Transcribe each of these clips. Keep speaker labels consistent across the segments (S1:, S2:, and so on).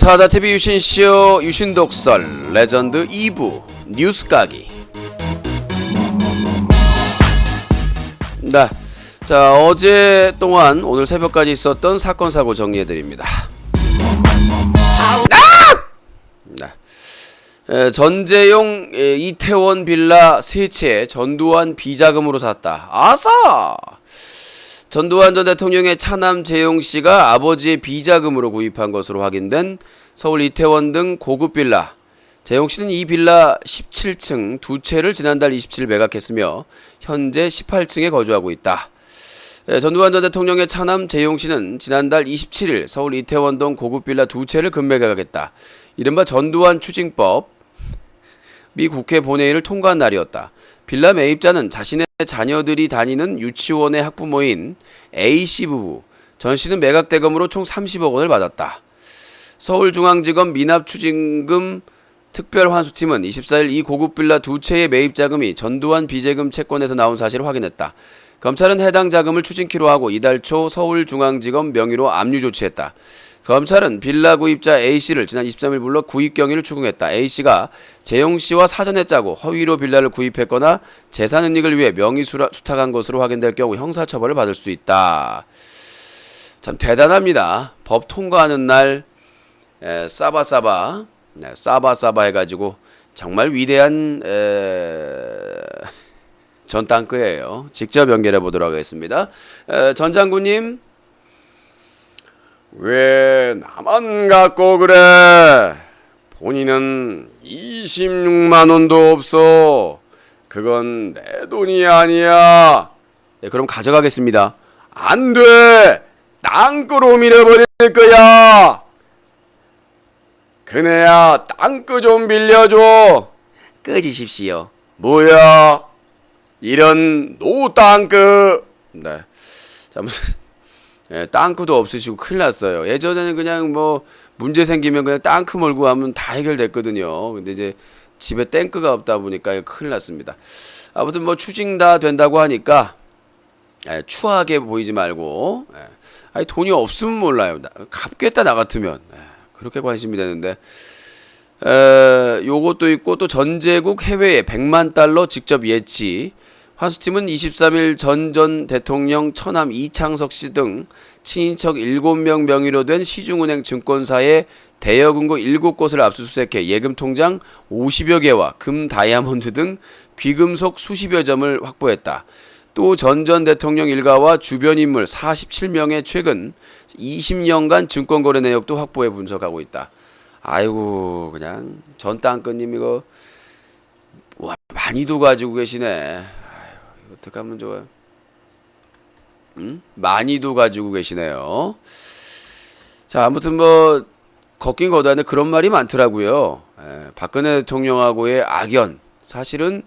S1: 타다TV 유신쇼 유신독설 레전드 2부 뉴스 까기. 네, 자 어제 동안 오늘 새벽까지 있었던 사건 사고 정리해드립니다. 네. 전재용 이태원 빌라 세 채 전두환 비자금으로 샀다. 아싸! 전두환 전 대통령의 차남 재용씨가 아버지의 비자금으로 구입한 것으로 확인된 서울 이태원 등 고급 빌라. 재용씨는 이 빌라 17층 두 채를 지난달 27일 매각했으며 현재 18층에 거주하고 있다. 전두환 전 대통령의 차남 재용씨는 지난달 27일 서울 이태원동 고급 빌라 두 채를 급매각하겠다. 이른바 전두환 추징법 미 국회 본회의를 통과한 날이었다. 빌라 매입자는 자신의 자녀들이 다니는 유치원의 학부모인 A씨 부부. 전씨는 매각 대금으로 총 30억 원을 받았다. 서울중앙지검 미납추징금 특별환수팀은 24일 이 고급 빌라 두 채의 매입 자금이 전두환 비자금 채권에서 나온 사실을 확인했다. 검찰은 해당 자금을 추징키로 하고 이달 초 서울중앙지검 명의로 압류 조치했다. 검찰은 빌라 구입자 A씨를 지난 23일 불러 구입 경위를 추궁했다. A씨가 재용씨와 사전에 짜고 허위로 빌라를 구입했거나 재산 은닉을 위해 명의 수탁한 것으로 확인될 경우 형사처벌을 받을 수 있다. 참 대단합니다. 법 통과하는 날 싸바싸바 해가지고 정말 위대한 전 땅크예요. 직접 연결해 보도록 하겠습니다. 전 장군님.
S2: 왜 나만 갖고 그래? 본인은 26만 원도 없어. 그건 내 돈이 아니야.
S1: 네, 그럼 가져가겠습니다.
S2: 안 돼. 땅끄로 밀어버릴 거야. 그네야 땅끄 좀 빌려줘.
S1: 끄지십시오.
S2: 뭐야? 이런 노 땅끄.
S1: 네. 자, 무슨 땅크도 없으시고 큰일 났어요. 예전에는 그냥 뭐 문제 생기면 그냥 땅크 몰고 하면 다 해결됐거든요. 근데 이제 집에 땡크가 없다 보니까 큰일 났습니다. 아무튼 뭐 추징 다 된다고 하니까 추하게 보이지 말고 아니 돈이 없으면 몰라요. 갚겠다 나 같으면 그렇게 관심이 되는데 요것도 있고 또 전제국 해외에 100만 달러 직접 예치. 환수팀은 23일 전 대통령 처남 이창석 씨 등 친인척 7명 명의로 된 시중은행 증권사의 대여금고 7곳을 압수수색해 예금 통장 50여 개와 금 다이아몬드 등 귀금속 수십여 점을 확보했다. 또 전 대통령 일가와 주변 인물 47명의 최근 20년간 증권 거래 내역도 확보해 분석하고 있다. 아이고 그냥 전 땅끝님 이거 와, 많이도 가지고 계시네. 어떡하면 좋아요? 많이도 가지고 계시네요. 자, 아무튼 뭐 걷긴 걷었는데 그런 말이 많더라고요. 박근혜 대통령하고의 악연. 사실은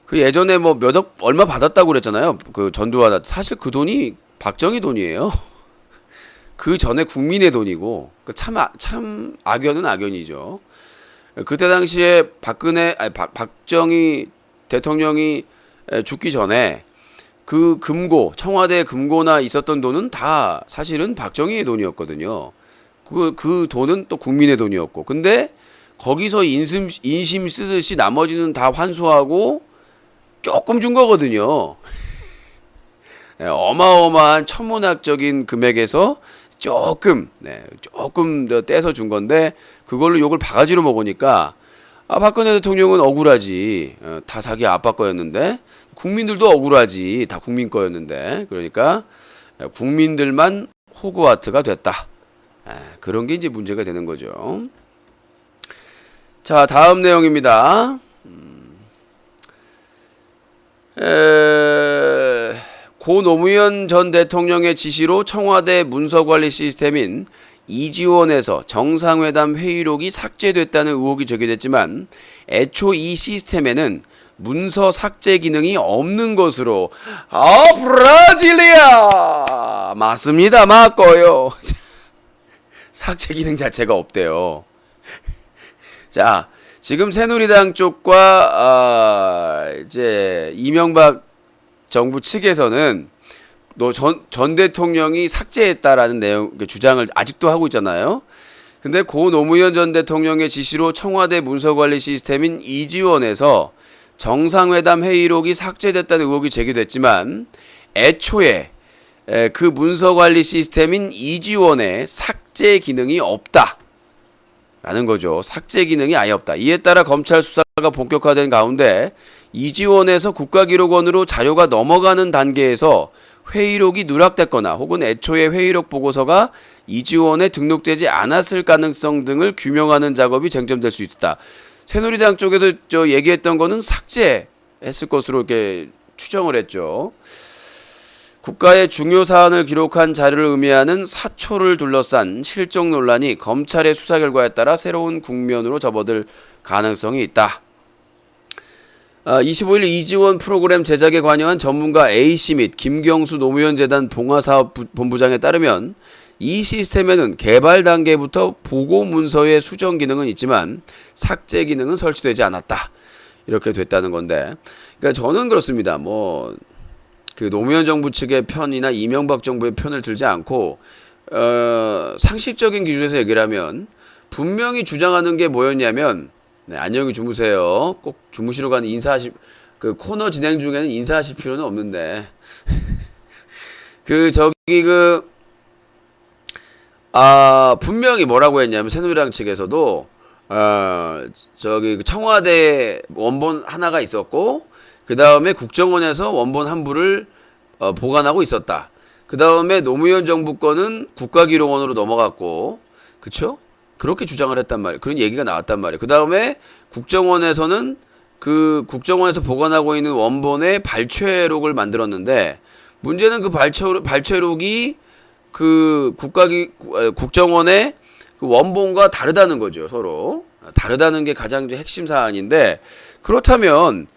S1: 그 예전에 뭐 몇 억 얼마 받았다고 그랬잖아요. 그 전두환 사실 그 돈이 박정희 돈이에요. 그 전에 국민의 돈이고 참 악연은 악연이죠. 그때 당시에 박정희 대통령이 죽기 전에 그 금고 청와대 금고나 있었던 돈은 다 사실은 박정희의 돈이었거든요. 그 돈은 또 국민의 돈이었고 근데 거기서 인심 쓰듯이 나머지는 다 환수하고 조금 준 거거든요. 어마어마한 천문학적인 금액에서 조금 더 떼서 준 건데 그걸로 욕을 바가지로 먹으니까 박근혜 대통령은 억울하지. 다 자기 아빠 거였는데 국민들도 억울하지. 다 국민 거였는데 그러니까 국민들만 호그와트가 됐다. 그런 게 이제 문제가 되는 거죠. 자, 다음 내용입니다. 고 노무현 전 대통령의 지시로 청와대 문서관리 시스템인 이지원에서 정상회담 회의록이 삭제됐다는 의혹이 제기됐지만 애초 이 시스템에는 문서 삭제 기능이 없는 것으로 브라질리아 맞습니다. 맞고요. 삭제 기능 자체가 없대요. 자, 지금 새누리당 쪽과 이제 이명박 정부 측에서는 전 대통령이 삭제했다라는 내용 주장을 아직도 하고 있잖아요. 근데 고 노무현 전 대통령의 지시로 청와대 문서관리 시스템인 이지원에서 정상회담 회의록이 삭제됐다는 의혹이 제기됐지만 애초에 그 문서관리 시스템인 이지원에 삭제 기능이 없다 라는 거죠. 삭제 기능이 아예 없다. 이에 따라 검찰 수사가 본격화된 가운데 이지원에서 국가기록원으로 자료가 넘어가는 단계에서 회의록이 누락됐거나 혹은 애초에 회의록 보고서가 이지원에 등록되지 않았을 가능성 등을 규명하는 작업이 쟁점될 수 있다. 새누리당 쪽에서 얘기했던 거는 삭제했을 것으로 이렇게 추정을 했죠. 국가의 중요 사안을 기록한 자료를 의미하는 사초를 둘러싼 실종 논란이 검찰의 수사 결과에 따라 새로운 국면으로 접어들 가능성이 있다. 25일 이지원 프로그램 제작에 관여한 전문가 A씨 및 김경수 노무현 재단 봉화사업본부장에 따르면 이 시스템에는 개발 단계부터 보고 문서의 수정 기능은 있지만 삭제 기능은 설치되지 않았다. 이렇게 됐다는 건데, 그러니까 저는 그렇습니다. 그 노무현 정부 측의 편이나 이명박 정부의 편을 들지 않고 상식적인 기준에서 얘기를 하면 분명히 주장하는 게 뭐였냐면, 네, 안녕히 주무세요. 꼭 주무시러 가는 그 코너 진행 중에는 인사하실 필요는 없는데 분명히 뭐라고 했냐면 새누리당 측에서도 청와대 원본 하나가 있었고 그 다음에 국정원에서 원본 한 부를 보관하고 있었다. 그 다음에 노무현 정부 거는 국가기록원으로 넘어갔고, 그쵸? 그렇게 주장을 했단 말이에요. 그런 얘기가 나왔단 말이에요. 그 다음에 국정원에서는 그 국정원에서 보관하고 있는 원본의 발췌록을 만들었는데, 문제는 그 발췌록이 그 국정원의 그 원본과 다르다는 거죠. 서로 다르다는 게 가장 핵심 사안인데, 그렇다면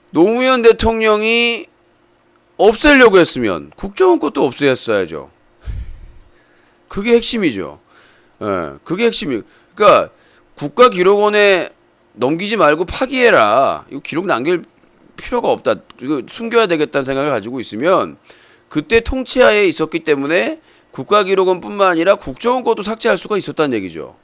S1: 노무현 대통령이 없애려고 했으면 국정원 것도 없애었어야죠. 그게 핵심이죠. 예, 그게 핵심이에요. 그러니까 국가기록원에 넘기지 말고 파기해라. 이거 기록 남길 필요가 없다. 이거 숨겨야 되겠다는 생각을 가지고 있으면 그때 통치하에 있었기 때문에 국가기록원뿐만 아니라 국정원 것도 삭제할 수가 있었다는 얘기죠.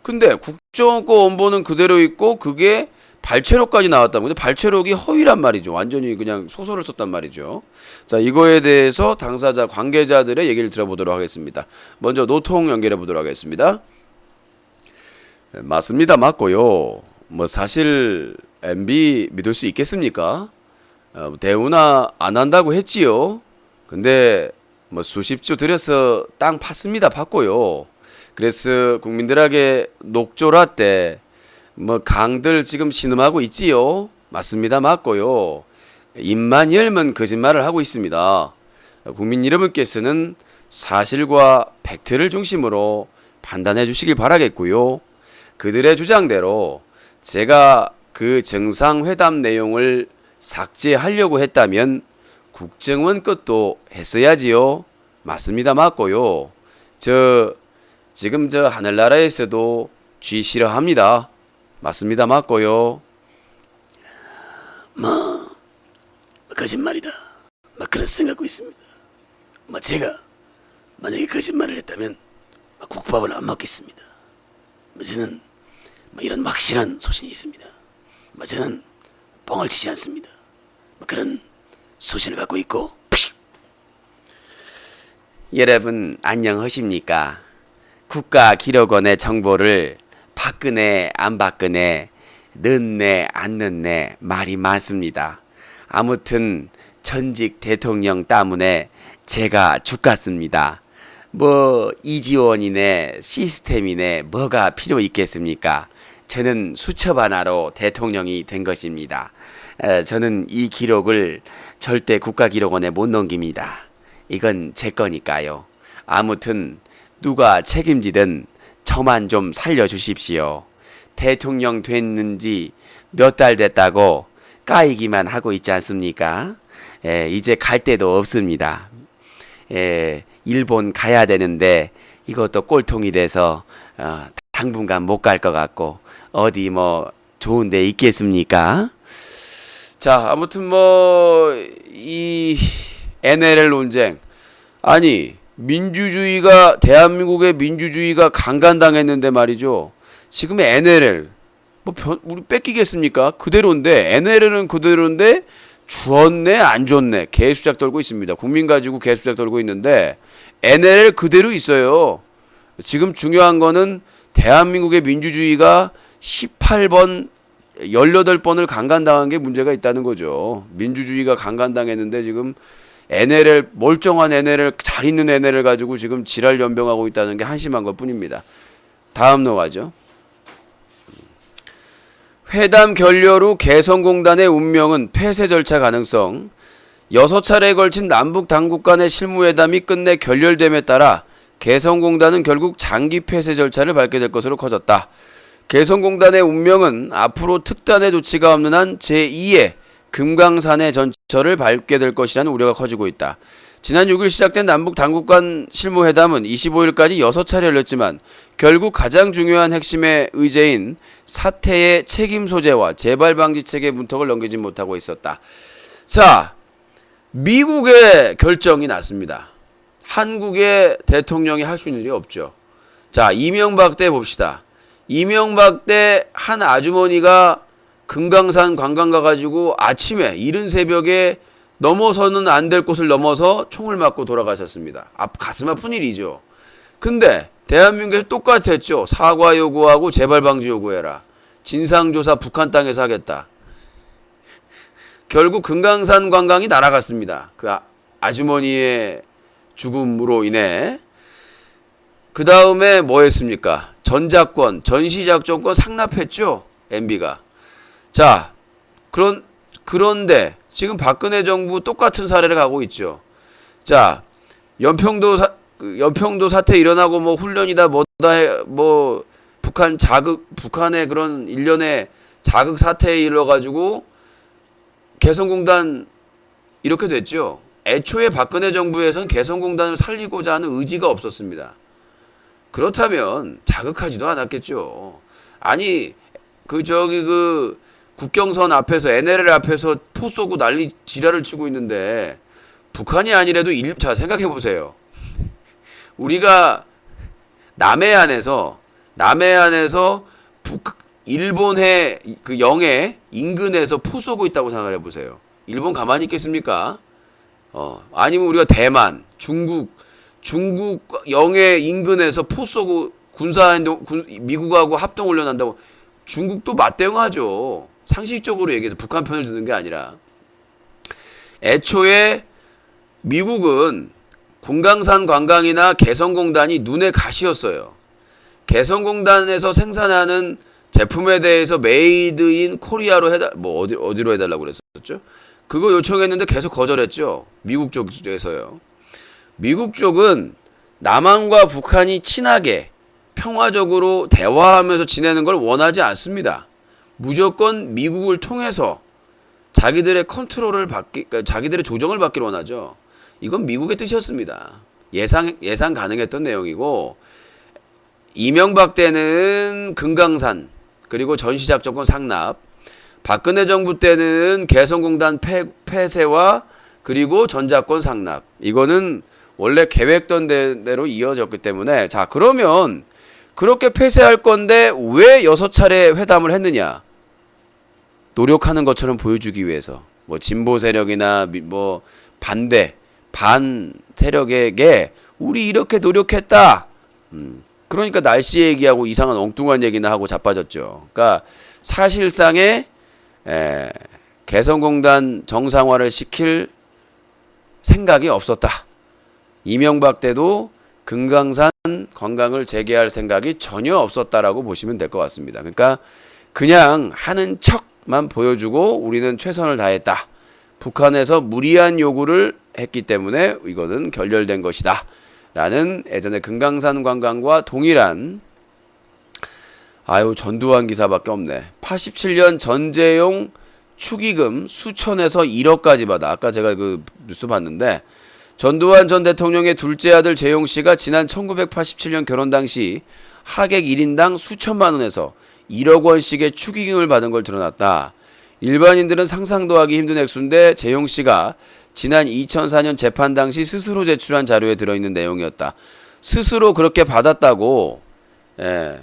S1: 근데 국정원 거 원본은 그대로 있고 그게 발췌록까지 나왔다는 건데 발췌록이 허위란 말이죠. 완전히 그냥 소설을 썼단 말이죠. 자, 이거에 대해서 당사자 관계자들의 얘기를 들어보도록 하겠습니다. 먼저 노통 연결해 보도록 하겠습니다. 맞습니다. 맞고요. 사실 MB 믿을 수 있겠습니까? 대우나 안 한다고 했지요. 근데 수십 조 들여서 땅 팠습니다. 팠고요. 그래서 국민들에게 녹조라때 강들 지금 신음하고 있지요. 맞습니다. 맞고요. 입만 열면 거짓말을 하고 있습니다. 국민 여러분께서는 사실과 팩트를 중심으로 판단해 주시길 바라겠고요. 그들의 주장대로 제가 그 정상회담 내용을 삭제하려고 했다면 국정원 것도 했어야지요. 맞습니다. 맞고요. 지금 하늘나라에서도 쥐 싫어합니다. 맞습니다. 맞고요.
S3: 거짓말이다. 그런 생각하고 있습니다. 제가 만약에 거짓말을 했다면 국밥을 안 먹겠습니다. 저는 이런 확실한 소신이 있습니다. 저는 뻥을 치지 않습니다. 그런 소신을 갖고 있고.
S1: 여러분 안녕하십니까? 국가기록원의 정보를 박근혜 안 박근혜 넣네 안 넣네 말이 많습니다. 아무튼 전직 대통령 때문에 제가 죽겠습니다. 이지원이네 시스템이네 뭐가 필요 있겠습니까? 저는 수첩 하나로 대통령이 된 것입니다. 저는 이 기록을 절대 국가기록원에 못 넘깁니다. 이건 제 거니까요. 아무튼 누가 책임지든 저만 좀 살려주십시오. 대통령 됐는지 몇 달 됐다고 까이기만 하고 있지 않습니까? 이제 갈 데도 없습니다. 일본 가야 되는데 이것도 꼴통이 돼서 당분간 못 갈 것 같고 어디 좋은 데 있겠습니까? 자, 아무튼 이 NLL 논쟁, 아니 대한민국의 민주주의가 강간당했는데 말이죠. 지금 NLL 우리 뺏기겠습니까? 그대로인데 NLL은 그대로인데 주었네 안 줬네 개수작 떨고 있습니다. 국민 가지고 개수작 떨고 있는데 NLL 그대로 있어요. 지금 중요한 거는 대한민국의 민주주의가 18번 18번을 강간당한 게 문제가 있다는 거죠. 민주주의가 강간당했는데 지금 NLL 멀쩡한 NLL 잘 있는 NLL 가지고 지금 지랄 연병하고 있다는 게 한심한 것 뿐입니다. 다음 넘어가죠. 회담 결렬 후 개성공단의 운명은 폐쇄 절차 가능성. 6차례에 걸친 남북 당국 간의 실무회담이 끝내 결렬됨에 따라 개성공단은 결국 장기 폐쇄 절차를 밟게 될 것으로 커졌다. 개성공단의 운명은 앞으로 특단의 조치가 없는 한 제2의 금강산의 전철을 밟게 될 것이라는 우려가 커지고 있다. 지난 6일 시작된 남북 당국 간 실무회담은 25일까지 6차례 열렸지만 결국 가장 중요한 핵심의 의제인 사태의 책임 소재와 재발 방지 체계 문턱을 넘기지 못하고 있었다. 자, 미국의 결정이 났습니다. 한국의 대통령이 할 수 있는 일이 없죠. 자, 이명박 때 봅시다. 이명박 때 한 아주머니가 금강산 관광 가가지고 아침에 이른 새벽에 넘어서는 안 될 곳을 넘어서 총을 맞고 돌아가셨습니다. 가슴 아픈 일이죠. 근데 대한민국에서 똑같았죠. 사과 요구하고 재발 방지 요구해라. 진상조사 북한 땅에서 하겠다. 결국 금강산 관광이 날아갔습니다. 그 아주머니의 죽음으로 인해. 그 다음에 뭐 했습니까? 전작권, 전시작전권 상납했죠. MB가. 자, 그런데 지금 박근혜 정부 똑같은 사례를 가고 있죠. 자, 연평도 사태 일어나고 뭐 훈련이다 뭐 북한의 그런 일련의 자극 사태에 일러가지고 개성공단 이렇게 됐죠. 애초에 박근혜 정부에서는 개성공단을 살리고자 하는 의지가 없었습니다. 그렇다면 자극하지도 않았겠죠. 아니 그 국경선 앞에서 NLL 앞에서 포 쏘고 난리 지랄을 치고 있는데 북한이 아니래도 자 생각해 보세요. 우리가 남해안에서 일본해 그 영해 인근에서 포 쏘고 있다고 생각을 해보세요. 일본 가만히 있겠습니까? 아니면 우리가 대만, 중국 영해 인근에서 포 쏘고 미국하고 합동훈련 한다고 중국도 맞대응하죠. 상식적으로 얘기해서 북한 편을 드는 게 아니라. 애초에 미국은 금강산 관광이나 개성공단이 눈의 가시였어요. 개성공단에서 생산하는 제품에 대해서 메이드 인 코리아로 어디로 해달라고 그랬었죠? 그거 요청했는데 계속 거절했죠. 미국 쪽에서요. 미국 쪽은 남한과 북한이 친하게 평화적으로 대화하면서 지내는 걸 원하지 않습니다. 무조건 미국을 통해서 자기들의 자기들의 조정을 받기를 원하죠. 이건 미국의 뜻이었습니다. 예상 가능했던 내용이고, 이명박 때는 금강산 그리고 전시작전권 상납, 박근혜 정부 때는 개성공단 폐쇄와 그리고 전작권 상납. 이거는 원래 계획던 대로 이어졌기 때문에. 자, 그러면 그렇게 폐쇄할 건데 왜 6차례 회담을 했느냐? 노력하는 것처럼 보여주기 위해서. 뭐 진보 세력이나 뭐 반 세력에게 우리 이렇게 노력했다. 그러니까 날씨 얘기하고 이상한 엉뚱한 얘기나 하고 자빠졌죠. 그러니까 사실상의 개성공단 정상화를 시킬 생각이 없었다. 이명박 때도 금강산 관광을 재개할 생각이 전혀 없었다라고 보시면 될 것 같습니다. 그러니까 그냥 하는 척만 보여주고 우리는 최선을 다했다. 북한에서 무리한 요구를 했기 때문에 이거는 결렬된 것이다. 라는 예전에 금강산 관광과 동일한 전두환 기사밖에 없네. 87년 전재용 축의금 수천에서 1억까지 받아. 아까 제가 그 뉴스 봤는데 전두환 전 대통령의 둘째 아들 재용 씨가 지난 1987년 결혼 당시 하객 1인당 수천만 원에서 1억 원씩의 축의금을 받은 걸 드러났다. 일반인들은 상상도 하기 힘든 액수인데 재용 씨가 지난 2004년 재판 당시 스스로 제출한 자료에 들어있는 내용이었다. 스스로 그렇게 받았다고. 예.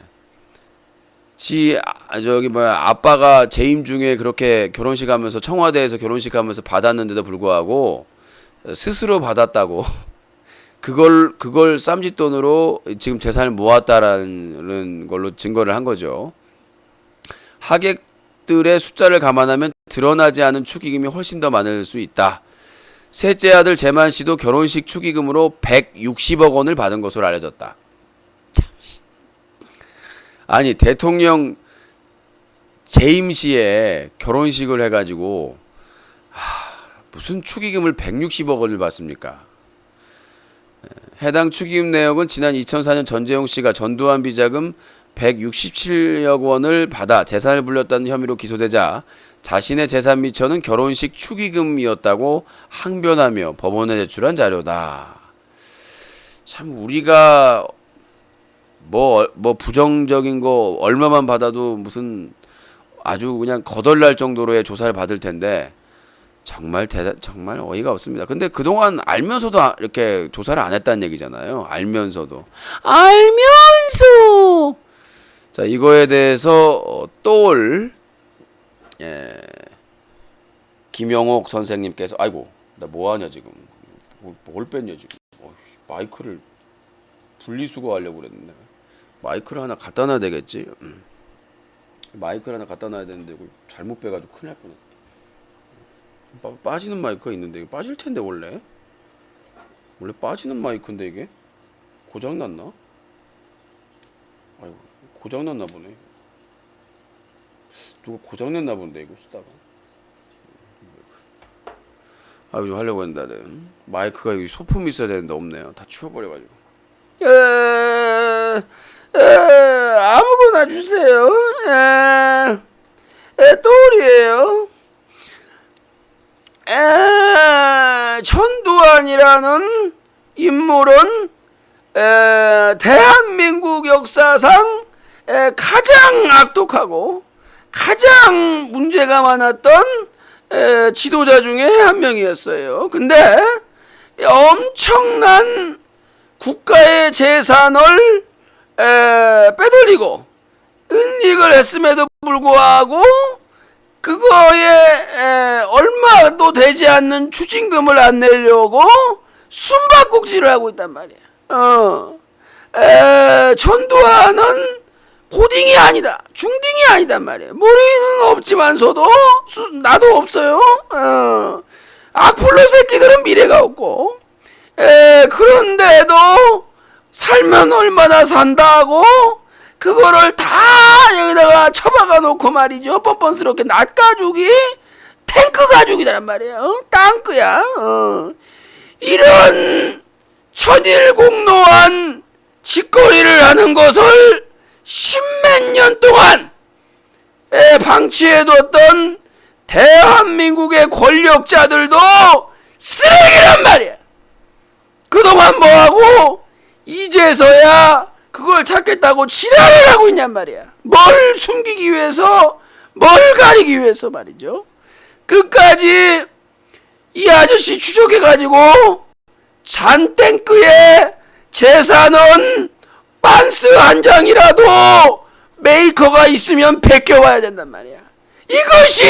S1: 아빠가 재임 중에 그렇게 결혼식 하면서 청와대에서 결혼식 하면서 받았는데도 불구하고 스스로 받았다고. 그걸 쌈짓돈으로 지금 재산을 모았다라는 걸로 증거를 한 거죠. 하객들의 숫자를 감안하면 드러나지 않은 축의금이 훨씬 더 많을 수 있다. 셋째 아들 재만 씨도 결혼식 축의금으로 160억 원을 받은 것으로 알려졌다. 아니, 대통령 재임 시에 결혼식을 해가지고 무슨 축의금을 160억 원을 받습니까? 해당 축의금 내역은 지난 2004년 전재용 씨가 전두환 비자금 167억 원을 받아 재산을 불렸다는 혐의로 기소되자 자신의 재산 미처는 결혼식 축의금이었다고 항변하며 법원에 제출한 자료다. 참 우리가 뭐 부정적인 거 얼마만 받아도 무슨 아주 그냥 거덜날 정도로의 조사를 받을 텐데 정말 어이가 없습니다. 근데 그동안 알면서도 이렇게 조사를 안 했다는 얘기잖아요. 알면서. 자, 이거에 대해서 김영옥 선생님께서 아이고 나 뭐하냐 지금 뭘 뺐냐 지금 마이크를 분리수거하려고 그랬는데 마이크를 하나 갖다 놔야 되겠지. 마이크를 하나 갖다 놔야 되는데 이거 잘못 빼가지고 큰일 날 뻔했다. 빠지는 마이크가 있는데 이거 빠질 텐데 원래 빠지는 마이크인데 이게 고장 났나? 아이고 고장 났나 보네. 누가 고장 냈나 본데 이거 쓰다가. 아 이거 하려고 했는데 마이크가 여기 소품이 있어야 되는데 없네요. 다 치워버려가지고. 아무거나 주세요. 또울이에요. 전두환이라는 인물은 대한민국 역사상 가장 악독하고 가장 문제가 많았던 지도자 중에 한 명이었어요. 근데 엄청난 국가의 재산을 빼돌리고 은닉을 했음에도 불구하고 그거에 얼마도 되지 않는 추징금을 안 내려고 숨바꼭질을 하고 있단 말이야. 전두환은 고딩이 아니다. 중딩이 아니단 말이야. 머리는 없지만서도 나도 없어요. 악플러 새끼들은 미래가 없고 그런데도 살면 얼마나 산다고 그거를 다 여기다가 처박아 놓고 말이죠. 뻔뻔스럽게 낫가죽이 탱크 가죽이란 말이야. 땅크야. 이런 천일공노한 짓거리를 하는 것을 십몇 년 동안 방치해뒀던 대한민국의 권력자들도 쓰레기란 말이야. 그동안 뭐하고 이제서야 그걸 찾겠다고 지랄을 하고 있냔 말이야. 뭘 숨기기 위해서, 뭘 가리기 위해서 말이죠. 끝까지 이 아저씨 추적해가지고 잔탱크의 재산은 반스 한 장이라도 메이커가 있으면 베껴와야 된단 말이야. 이것이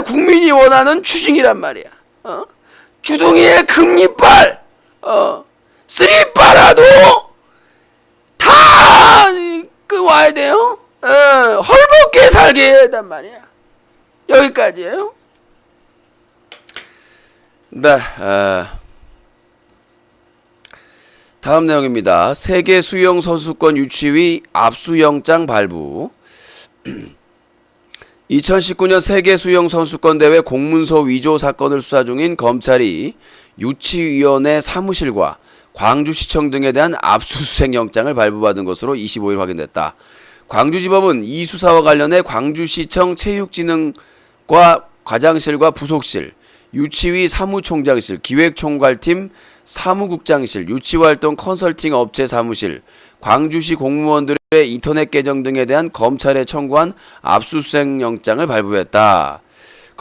S1: 국민이 원하는 추징이란 말이야. 주둥이에 금리빨, 쓰리빨라도 다 와야 돼요. 헐벗게 살게 해야 한단 말이야. 여기까지예요. 네. 다음 내용입니다. 세계 수영 선수권 유치위 압수영장 발부. 2019년 세계 수영 선수권 대회 공문서 위조 사건을 수사 중인 검찰이 유치위원회 사무실과 광주시청 등에 대한 압수수색 영장을 발부받은 것으로 25일 확인됐다. 광주지법은 이 수사와 관련해 광주시청 체육진흥과 과장실과 부속실, 유치위 사무총장실, 기획총괄팀 사무국장실, 유치활동 컨설팅 업체 사무실, 광주시 공무원들의 인터넷 계정 등에 대한 검찰에 청구한 압수수색 영장을 발부했다.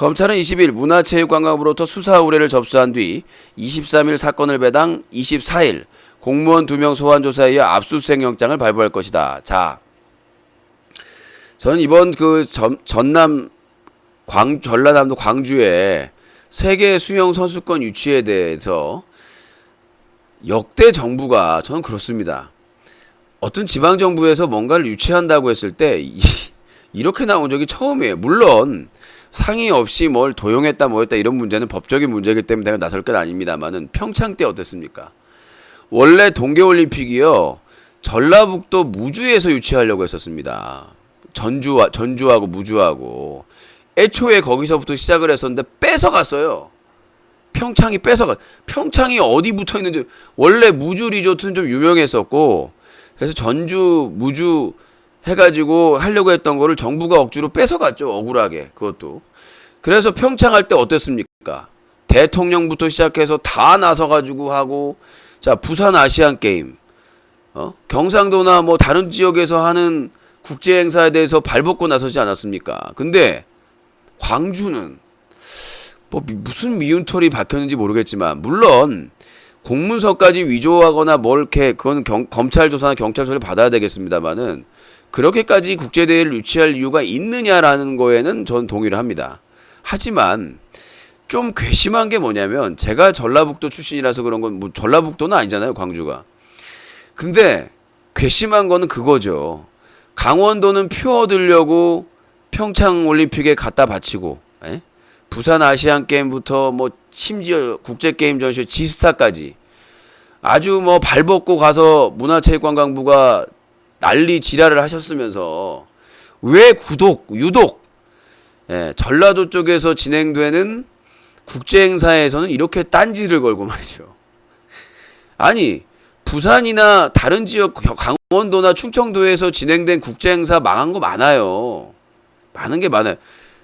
S1: 검찰은 20일 문화체육관광부로부터 수사 의뢰를 접수한 뒤 23일 사건을 배당 24일 공무원 2명 소환 조사에 이어 압수수색 영장을 발부할 것이다. 자, 저는 이번 그 전라남도 광주에 세계 수영 선수권 유치에 대해서 역대 정부가 저는 그렇습니다. 어떤 지방 정부에서 뭔가를 유치한다고 했을 때 이렇게 나온 적이 처음이에요. 물론 상의 없이 뭘 도용했다 뭐했다 이런 문제는 법적인 문제이기 때문에 내가 나설 건 아닙니다만은 평창 때 어땠습니까? 원래 동계올림픽이요 전라북도 무주에서 유치하려고 했었습니다. 전주하고 무주하고 애초에 거기서부터 시작을 했었는데 뺏어갔어요. 평창이 어디 붙어 있는지 원래 무주 리조트는 좀 유명했었고 그래서 전주 무주 해가지고 하려고 했던 거를 정부가 억지로 뺏어갔죠. 억울하게 그것도. 그래서 평창 할 때 어땠습니까? 대통령부터 시작해서 다 나서가지고 하고 자 부산 아시안 게임 경상도나 뭐 다른 지역에서 하는 국제 행사에 대해서 발벗고 나서지 않았습니까? 근데 광주는 뭐 무슨 미운털이 박혔는지 모르겠지만 물론 공문서까지 위조하거나 뭘 이렇게 그건 검찰 조사나 경찰 조사를 받아야 되겠습니다만은 그렇게까지 국제대회를 유치할 이유가 있느냐라는 거에는 전 동의를 합니다. 하지만 좀 괘씸한 게 뭐냐면 제가 전라북도 출신이라서 그런 건 뭐 전라북도는 아니잖아요 광주가. 근데 괘씸한 거는 그거죠. 강원도는 표 얻으려고 평창 올림픽에 갖다 바치고 부산 아시안 게임부터 뭐 심지어 국제 게임 전시 지스타까지 아주 뭐 발벗고 가서 문화체육관광부가 난리 지랄을 하셨으면서 왜 유독 전라도 쪽에서 진행되는 국제 행사에서는 이렇게 딴지를 걸고 말이죠. 아니 부산이나 다른 지역 강원도나 충청도에서 진행된 국제 행사 망한 거 많아요. 많은 게 많아요.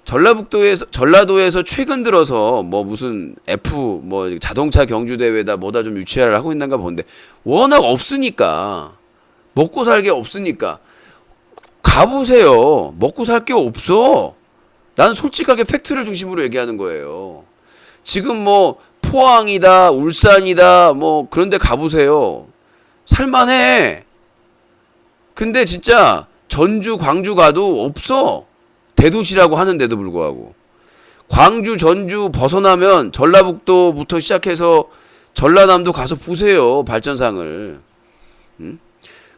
S1: 전라도에서 최근 들어서 뭐 무슨 뭐 자동차 경주 대회다 뭐다 좀 유치를 하고 있는가 본데 워낙 없으니까 먹고 살게 없으니까 가보세요. 먹고 살 게 없어. 나는 솔직하게 팩트를 중심으로 얘기하는 거예요. 지금 뭐 포항이다 울산이다 뭐 그런 데 가보세요. 살만해. 근데 진짜 전주 광주 가도 없어. 대도시라고 하는데도 불구하고 광주 전주 벗어나면 전라북도부터 시작해서 전라남도 가서 보세요. 발전상을.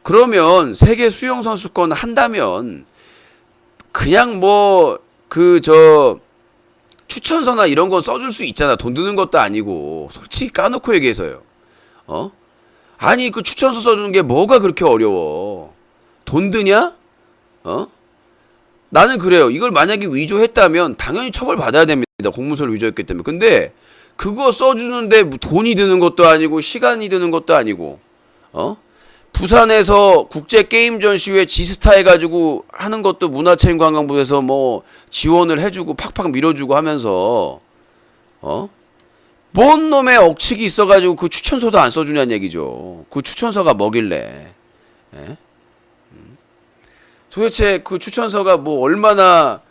S1: 그러면 세계 수영선수권 한다면 그냥 뭐 추천서나 이런 건 써줄 수 있잖아. 돈 드는 것도 아니고 솔직히 까놓고 얘기해서요. 아니 그 추천서 써주는 게 뭐가 그렇게 어려워? 돈 드냐? 나는 그래요. 이걸 만약에 위조했다면 당연히 처벌받아야 됩니다. 공문서를 위조했기 때문에. 근데 그거 써주는데 돈이 드는 것도 아니고 시간이 드는 것도 아니고 부산에서 국제게임 전시회 지스타 해가지고 하는 것도 문화체육관광부에서 뭐 지원을 해주고 팍팍 밀어주고 하면서 뭔 놈의 억측이 있어가지고 그 추천서도 안 써주냐는 얘기죠. 그 추천서가 뭐길래 도대체 그 추천서가 뭐 얼마나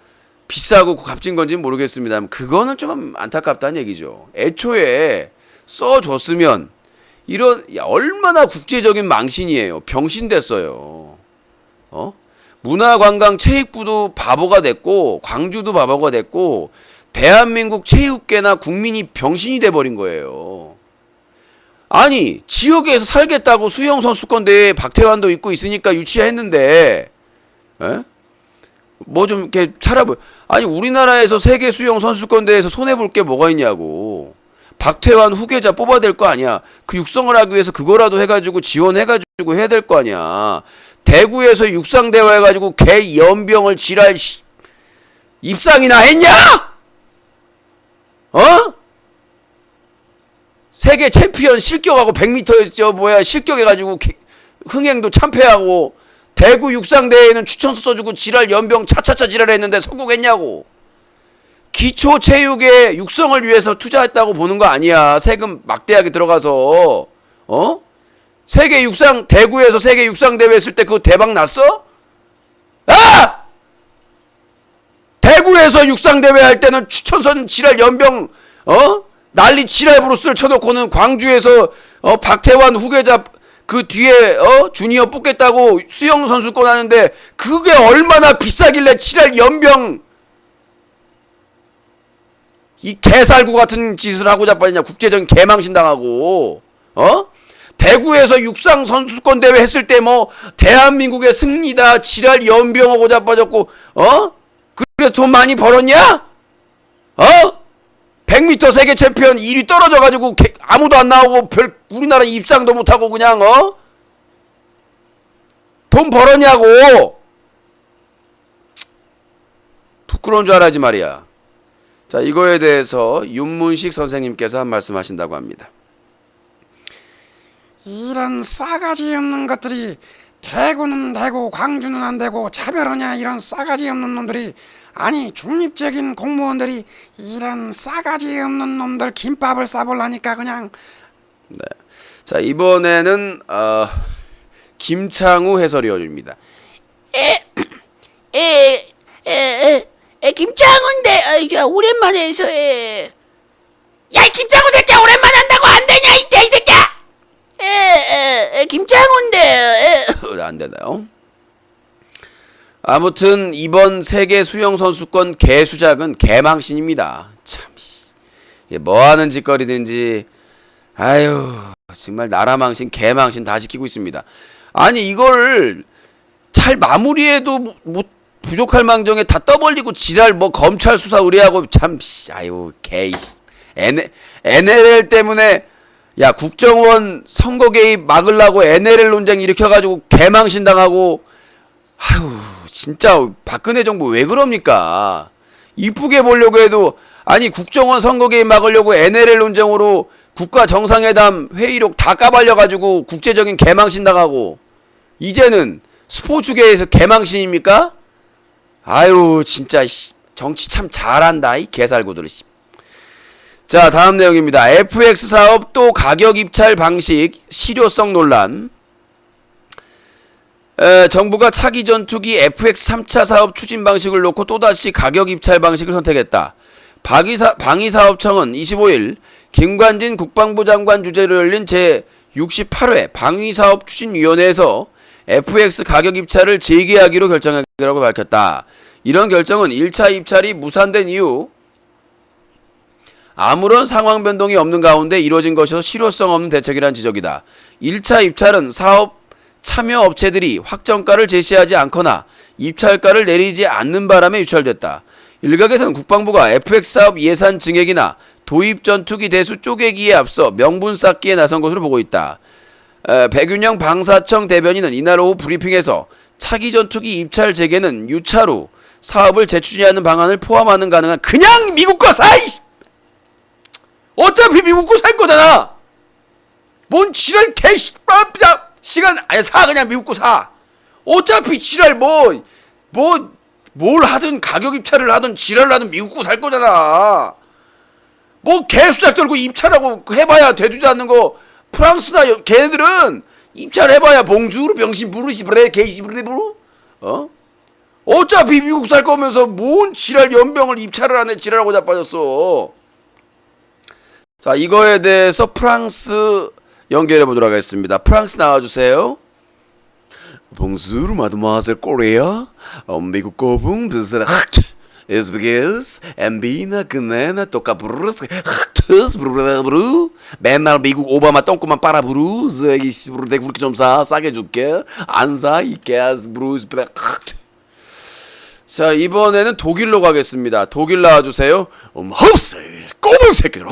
S1: 비싸고 값진 건지는 모르겠습니다만 그거는 좀 안타깝다는 얘기죠. 애초에 써줬으면 얼마나 국제적인 망신이에요. 병신됐어요. 문화관광체육부도 바보가 됐고 광주도 바보가 됐고 대한민국 체육계나 국민이 병신이 돼버린 거예요. 아니 지역에서 살겠다고 수영선수권대회에 박태환도 있고 있으니까 유치했는데 뭐 좀 이렇게 살아보. 아니 우리나라에서 세계 수영 선수권대회에서 손해 볼 게 뭐가 있냐고. 박태환 후계자 뽑아야 될 거 아니야. 그 육성을 하기 위해서 그거라도 해가지고 지원해가지고 해야 될 거 아니야. 대구에서 육상대회 해가지고 개 연병을 지랄 입상이나 했냐? 세계 챔피언 실격하고 100m 실격해가지고 흥행도 참패하고 대구 육상대회에는 추천서 써주고 지랄 연병 차차차 지랄했는데 성공했냐고. 기초체육의 육성을 위해서 투자했다고 보는 거 아니야. 세금 막대하게 들어가서 세계 육상 대구에서 세계 육상대회 했을 때 그거 대박 났어? 아! 대구에 대구에서 육상대회 할 때는 추천선 지랄 연병 난리 지랄 브루스를 쳐놓고는 광주에서 박태환 후계자 그 뒤에 주니어 뽑겠다고 수영 선수권 하는데 그게 얼마나 비싸길래 지랄 연병 이 개살구 같은 짓을 하고 자빠졌냐. 국제적인 개망신 당하고 대구에서 육상 선수권 대회 했을 때 뭐 대한민국의 승리다 지랄 연병하고 자빠졌고 그래 돈 많이 벌었냐? 100m 세계 챔피언 1위 떨어져가지고 아무도 안 나오고 우리나라 입상도 못하고 그냥 돈 벌었냐고. 부끄러운 줄 알아야지 말이야. 자, 이거에 대해서 윤문식 선생님께서 한 말씀 하신다고 합니다.
S4: 이런 싸가지 없는 것들이 대구는 되고 광주는 안 되고 차별하냐 이런 싸가지 없는 놈들이 아니 중립적인 공무원들이 이런 싸가지 없는 놈들 김밥을 싸볼라니까 그냥
S1: 네. 자, 이번에는 김창우 해설위원입니다.
S3: 김창훈데 오랜만에 해서 야 이 김창훈 새끼야 오랜만에 한다고 안 되냐 이 새끼야. 김창훈데
S1: 안 되나요? 아무튼 이번 세계 수영 선수권 개수작은 개망신입니다. 참 이게 뭐 하는 짓거리든지 아유 정말 나라망신 개망신 다 시키고 있습니다. 아니 이걸 잘 마무리해도 못 부족할 망정에 다 떠벌리고 지랄 뭐 검찰 수사 의뢰하고 참 아유 개 NLL 때문에 야 국정원 선거 개입 막으려고 NLL 논쟁 일으켜가지고 개망신 당하고 아유 진짜 박근혜 정부 왜 그럽니까? 이쁘게 보려고 해도 아니 국정원 선거 개입 막으려고 NLL 논쟁으로 국가 정상회담 회의록 다 까발려가지고 국제적인 개망신 당하고 이제는 스포츠계에서 개망신입니까? 아유 진짜 정치 참 잘한다 이 개살구들. 자 다음 내용입니다. FX 사업 또 가격 입찰 방식 실효성 논란. 정부가 차기 전투기 FX 3차 사업 추진 방식을 놓고 또다시 가격 입찰 방식을 선택했다. 방위사업청은 25일 김관진 국방부 장관 주재로 열린 제68회 방위사업 추진위원회에서 FX 가격 입찰을 재개하기로 결정하기로 밝혔다. 이런 결정은 1차 입찰이 무산된 이후 아무런 상황 변동이 없는 가운데 이루어진 것이어서 실효성 없는 대책이란 지적이다. 1차 입찰은 사업 참여 업체들이 확정가를 제시하지 않거나 입찰가를 내리지 않는 바람에 유찰됐다. 일각에서는 국방부가 FX 사업 예산 증액이나 도입 전투기 대수 쪼개기에 앞서 명분 쌓기에 나선 것으로 보고 있다. 백윤영 방사청 대변인은 이날 오후 브리핑에서 차기 전투기 입찰 재개는 유차로 사업을 재추진하는 방안을 포함하는 가능한 그냥 미국 거 사! 어차피 미국 거 살 거잖아! 뭔 지랄 시간 아니 사 그냥 미국 거 사! 어차피 지랄 뭘 하든 가격 입찰을 하든 지랄을 하든 미국 거 살 거잖아! 뭐 개수작 떨고 입찰하고 해봐야 되지도 않는 거 프랑스나 걔네들은 입찰해봐야 봉주르 병신 부르시 브레 게이시 브레 부르 어차피 미국 살 거면서 뭔 지랄 연병을 입찰을 하네 지랄하고 자빠졌어. 자 이거에 대해서 프랑스 연결해 보도록 하겠습니다. 프랑스 나와주세요. 봉주르 마드모아젤 코리아 미국 고분 비스라 에스비게스 엠비나 그네나 토카브루스 브루브루 맨날 미국 오바마 똥꼬만 빨아부르 이씨 부르 내가 그렇게 좀 싸게 줄게 안사 이 개스 브루스 자 이번에는 독일로 가겠습니다. 독일 나와주세요.
S2: 흡세 꼬붕 새끼들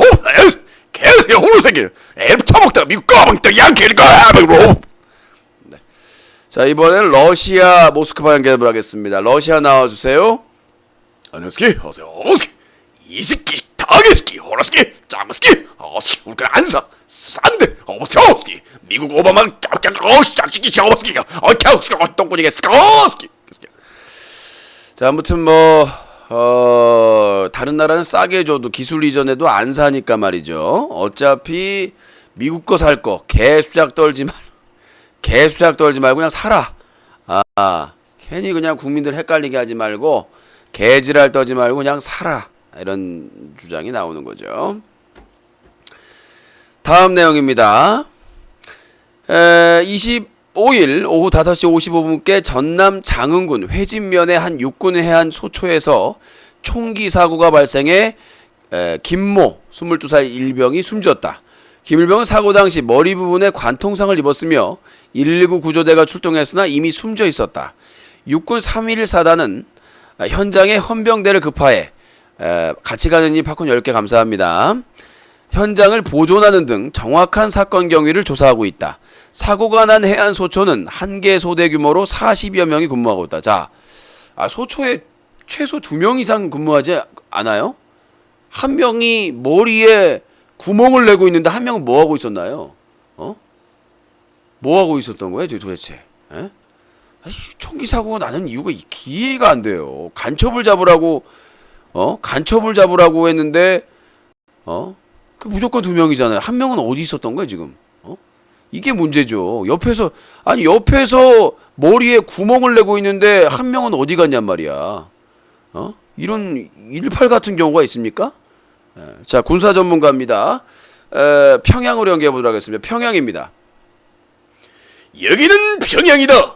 S2: 개새끼 호루 새끼 애 처먹다가 미국 꺼먹다 양키니까
S1: 네. 자 이번에는 러시아 모스크바 연결을 하겠습니다. 러시아 나와주세요.
S2: 안녕하세요 어서오세요 이 새끼 다개새끼 호라새끼 짱새끼 어새끼 우리가 안사 싼데 어서오세요 미국 오바마 짝짝이 샤워새끼가 어캬우스가 똥꾸니게 스커새끼.
S1: 자 아무튼 다른 나라는 싸게 줘도 기술 이전에도 안 사니까 말이죠. 어차피 미국 거 살 거 개수작 떨지 말고 그냥 사라. 괜히 그냥 국민들 헷갈리게 하지 말고 개지랄 떨지 말고 그냥 살아. 이런 주장이 나오는 거죠. 다음 내용입니다. 25일 오후 5시 55분께 전남 장흥군 회진면의 한 육군 해안 소초에서 총기 사고가 발생해 김모 22살 일병이 숨졌다. 김 일병은 사고 당시 머리 부분에 관통상을 입었으며 119 구조대가 출동했으나 이미 숨져 있었다. 육군 3.1사단은 현장에 헌병대를 급파해 같이 가느니 팝콘 10개 감사합니다. 현장을 보존하는 등 정확한 사건 경위를 조사하고 있다. 사고가 난 해안 소초는 한 개 소대 규모로 40여 명이 근무하고 있다. 자, 소초에 최소 2명 이상 근무하지 않아요? 한 명이 머리에 구멍을 내고 있는데 한 명은 뭐 하고 있었나요? 뭐 하고 있었던 거예요, 도대체? 에? 총기 사고가 나는 이유가 이해가 안 돼요. 간첩을 잡으라고 했는데 그 무조건 2명이잖아요. 한 명은 어디 있었던 거예요, 지금? 이게 문제죠. 옆에서 머리에 구멍을 내고 있는데 한 명은 어디 갔냔 말이야. 이런 일팔 같은 경우가 있습니까? 자, 군사 전문가입니다. 평양으로 연결해 보도록 하겠습니다. 평양입니다.
S2: 여기는 평양이다.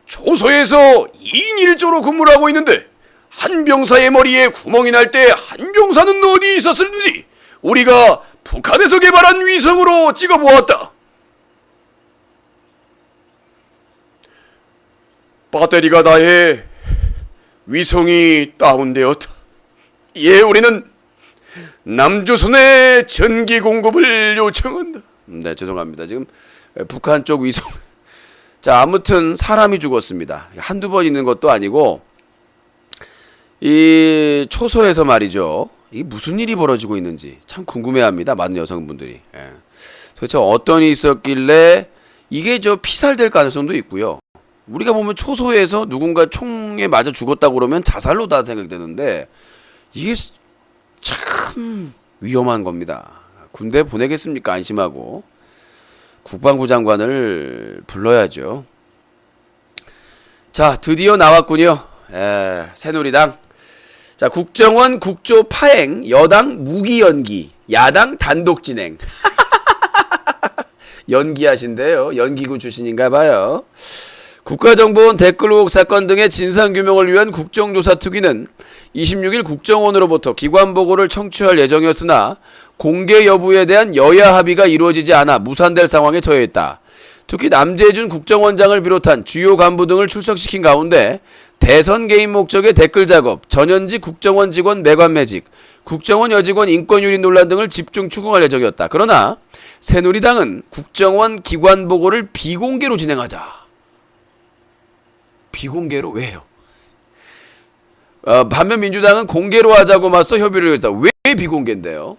S2: 초소에서 2인 1조로 근무를 하고 있는데 한 병사의 머리에 구멍이 날 때 한 병사는 어디 있었는지 우리가 북한에서 개발한 위성으로 찍어보았다. 배터리가 다해 위성이 다운되었다. 우리는 남조선의 전기 공급을 요청한다.
S1: 네, 죄송합니다. 지금 북한 쪽 위성. 자, 아무튼 사람이 죽었습니다. 한두 번 있는 것도 아니고 이 초소에서 말이죠. 이게 무슨 일이 벌어지고 있는지 참 궁금해합니다. 많은 여성분들이. 도대체 어떤 일이 있었길래 이게 피살될 가능성도 있고요. 우리가 보면 초소에서 누군가 총에 맞아 죽었다고 그러면 자살로다 생각되는데 이게 참 위험한 겁니다. 군대 보내겠습니까? 안심하고 국방부 장관을 불러야죠. 자, 드디어 나왔군요. 새누리당. 자, 국정원 국조 파행, 여당 무기 연기, 야당 단독 진행. 연기하신대요. 연기구 출신인가 봐요. 국가정보원 댓글 의혹 사건 등의 진상규명을 위한 국정조사 특위는 26일 국정원으로부터 기관보고를 청취할 예정이었으나 공개 여부에 대한 여야 합의가 이루어지지 않아 무산될 상황에 처해있다. 특히 남재준 국정원장을 비롯한 주요 간부 등을 출석시킨 가운데 대선 개입 목적의 댓글 작업, 전현직 국정원 직원 매관매직, 국정원 여직원 인권유린 논란 등을 집중 추궁할 예정이었다. 그러나 새누리당은 국정원 기관보고를 비공개로 진행하자. 비공개로 왜요? 반면 민주당은 공개로 하자고 맞서 협의를 했다. 왜 비공개인데요?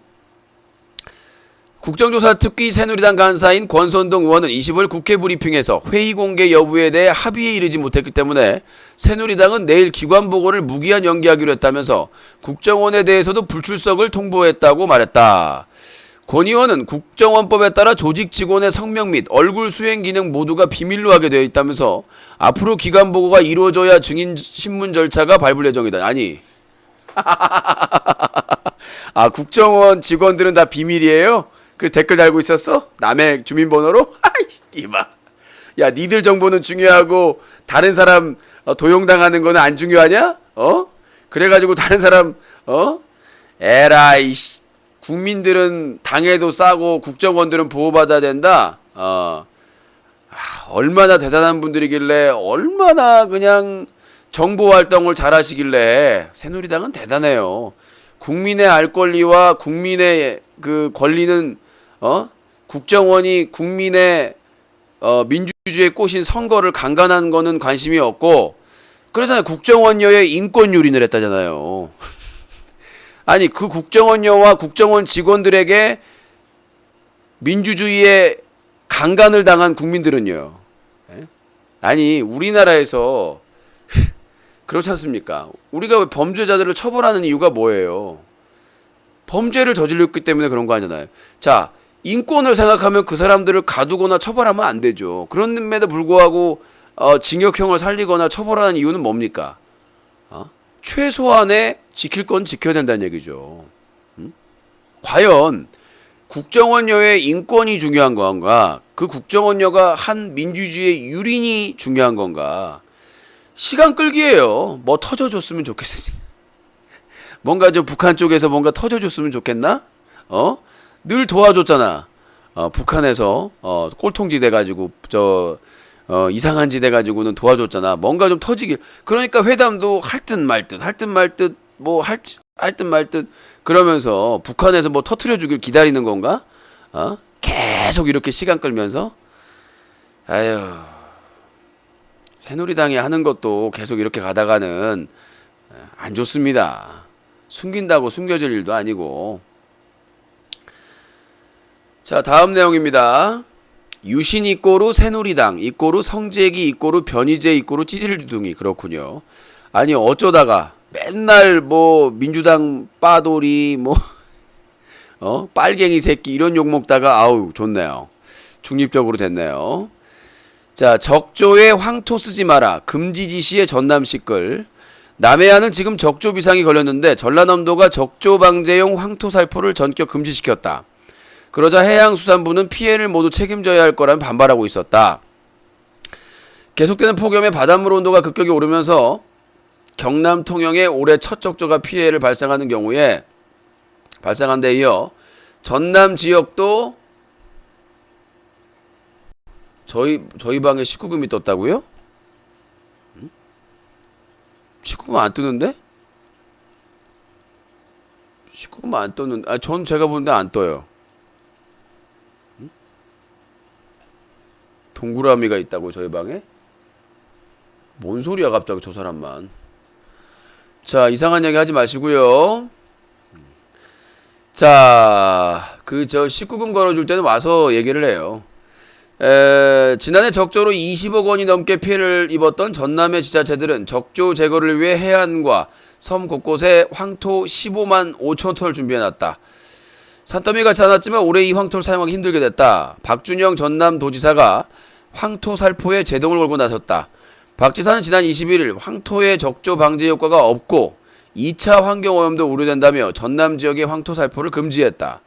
S1: 국정조사 특위 새누리당 간사인 권선동 의원은 25일 국회 브리핑에서 회의 공개 여부에 대해 합의에 이르지 못했기 때문에 새누리당은 내일 기관보고를 무기한 연기하기로 했다면서 국정원에 대해서도 불출석을 통보했다고 말했다. 권 의원은 국정원법에 따라 조직 직원의 성명 및 얼굴 수행 기능 모두가 비밀로 하게 되어 있다면서 앞으로 기관 보고가 이루어져야 증인 신문 절차가 밟을 예정이다. 아니, 국정원 직원들은 다 비밀이에요? 그 댓글 달고 있었어? 남의 주민번호로? 아이씨, 이봐. 야, 니들 정보는 중요하고 다른 사람 도용당하는 거는 안 중요하냐? 그래가지고 다른 사람 에라이씨. 국민들은 당해도 싸고 국정원들은 보호받아야 된다. 얼마나 대단한 분들이길래 얼마나 그냥 정보활동을 잘하시길래 새누리당은 대단해요. 국민의 알 권리와 국민의 그 권리는 국정원이 국민의 민주주의에 꼬신 선거를 강간한 거는 관심이 없고 그러잖아요. 국정원녀의 인권 유린을 했다잖아요. 아니, 그 국정원녀와 국정원 직원들에게 민주주의에 강간을 당한 국민들은요. 아니, 우리나라에서 그렇지 않습니까? 우리가 왜 범죄자들을 처벌하는 이유가 뭐예요? 범죄를 저질렀기 때문에 그런 거 아니잖아요. 자, 인권을 생각하면 그 사람들을 가두거나 처벌하면 안 되죠. 그런데도 불구하고 징역형을 살리거나 처벌하는 이유는 뭡니까? 최소한의 지킬 건 지켜야 된다는 얘기죠. 과연 국정원녀의 인권이 중요한 건가? 그 국정원녀가 한 민주주의의 유린이 중요한 건가? 시간 끌기예요. 뭐 터져줬으면 좋겠으니. 뭔가 저 북한 쪽에서 뭔가 터져줬으면 좋겠나? 늘 도와줬잖아. 북한에서 꼴통지 돼가지고 이상한 짓 해가지고는 도와줬잖아. 뭔가 좀 터지길. 그러니까 회담도 할 듯 말 듯 뭐 할 듯 말 듯 그러면서 북한에서 뭐 터트려 주길 기다리는 건가? 계속 이렇게 시간 끌면서 아유, 새누리당이 하는 것도 계속 이렇게 가다가는 안 좋습니다. 숨긴다고 숨겨질 일도 아니고. 자, 다음 내용입니다. 유신 이꼬르 새누리당 이꼬르 성재기 이꼬르 변희재 이꼬르 찌질둥이. 그렇군요. 아니 어쩌다가 맨날 뭐 민주당 빠돌이 뭐 빨갱이 새끼 이런 욕 먹다가 아우 좋네요. 중립적으로 됐네요. 자, 적조에 황토 쓰지 마라. 금지 지시의 전남 시끌. 남해안은 지금 적조 비상이 걸렸는데 전라남도가 적조 방제용 황토 살포를 전격 금지시켰다. 그러자 해양수산부는 피해를 모두 책임져야 할 거라며 반발하고 있었다. 계속되는 폭염에 바닷물 온도가 급격히 오르면서 경남 통영에 올해 첫 적조가 피해를 발생하는 경우에 발생한 데 이어 전남 지역도 저희 방에 19금이 떴다고요? 19금 안 뜨는데? 19금 안 떴는데 전 제가 보는데 안 떠요. 동그라미가 있다고 저희 방에? 뭔 소리야 갑자기 저 사람만. 자, 이상한 얘기 하지 마시고요. 자, 19금 걸어줄 때는 와서 얘기를 해요. 지난해 적조로 20억 원이 넘게 피해를 입었던 전남의 지자체들은 적조 제거를 위해 해안과 섬 곳곳에 황토 15만 5천 톤을 준비해놨다. 산더미 같지 않았지만 올해 이 황토를 사용하기 힘들게 됐다. 박준영 전남도지사가 황토 살포에 제동을 걸고 나섰다. 박 지사는 지난 21일 황토의 적조 방지 효과가 없고 2차 환경오염도 우려된다며 전남 지역의 황토 살포를 금지했다.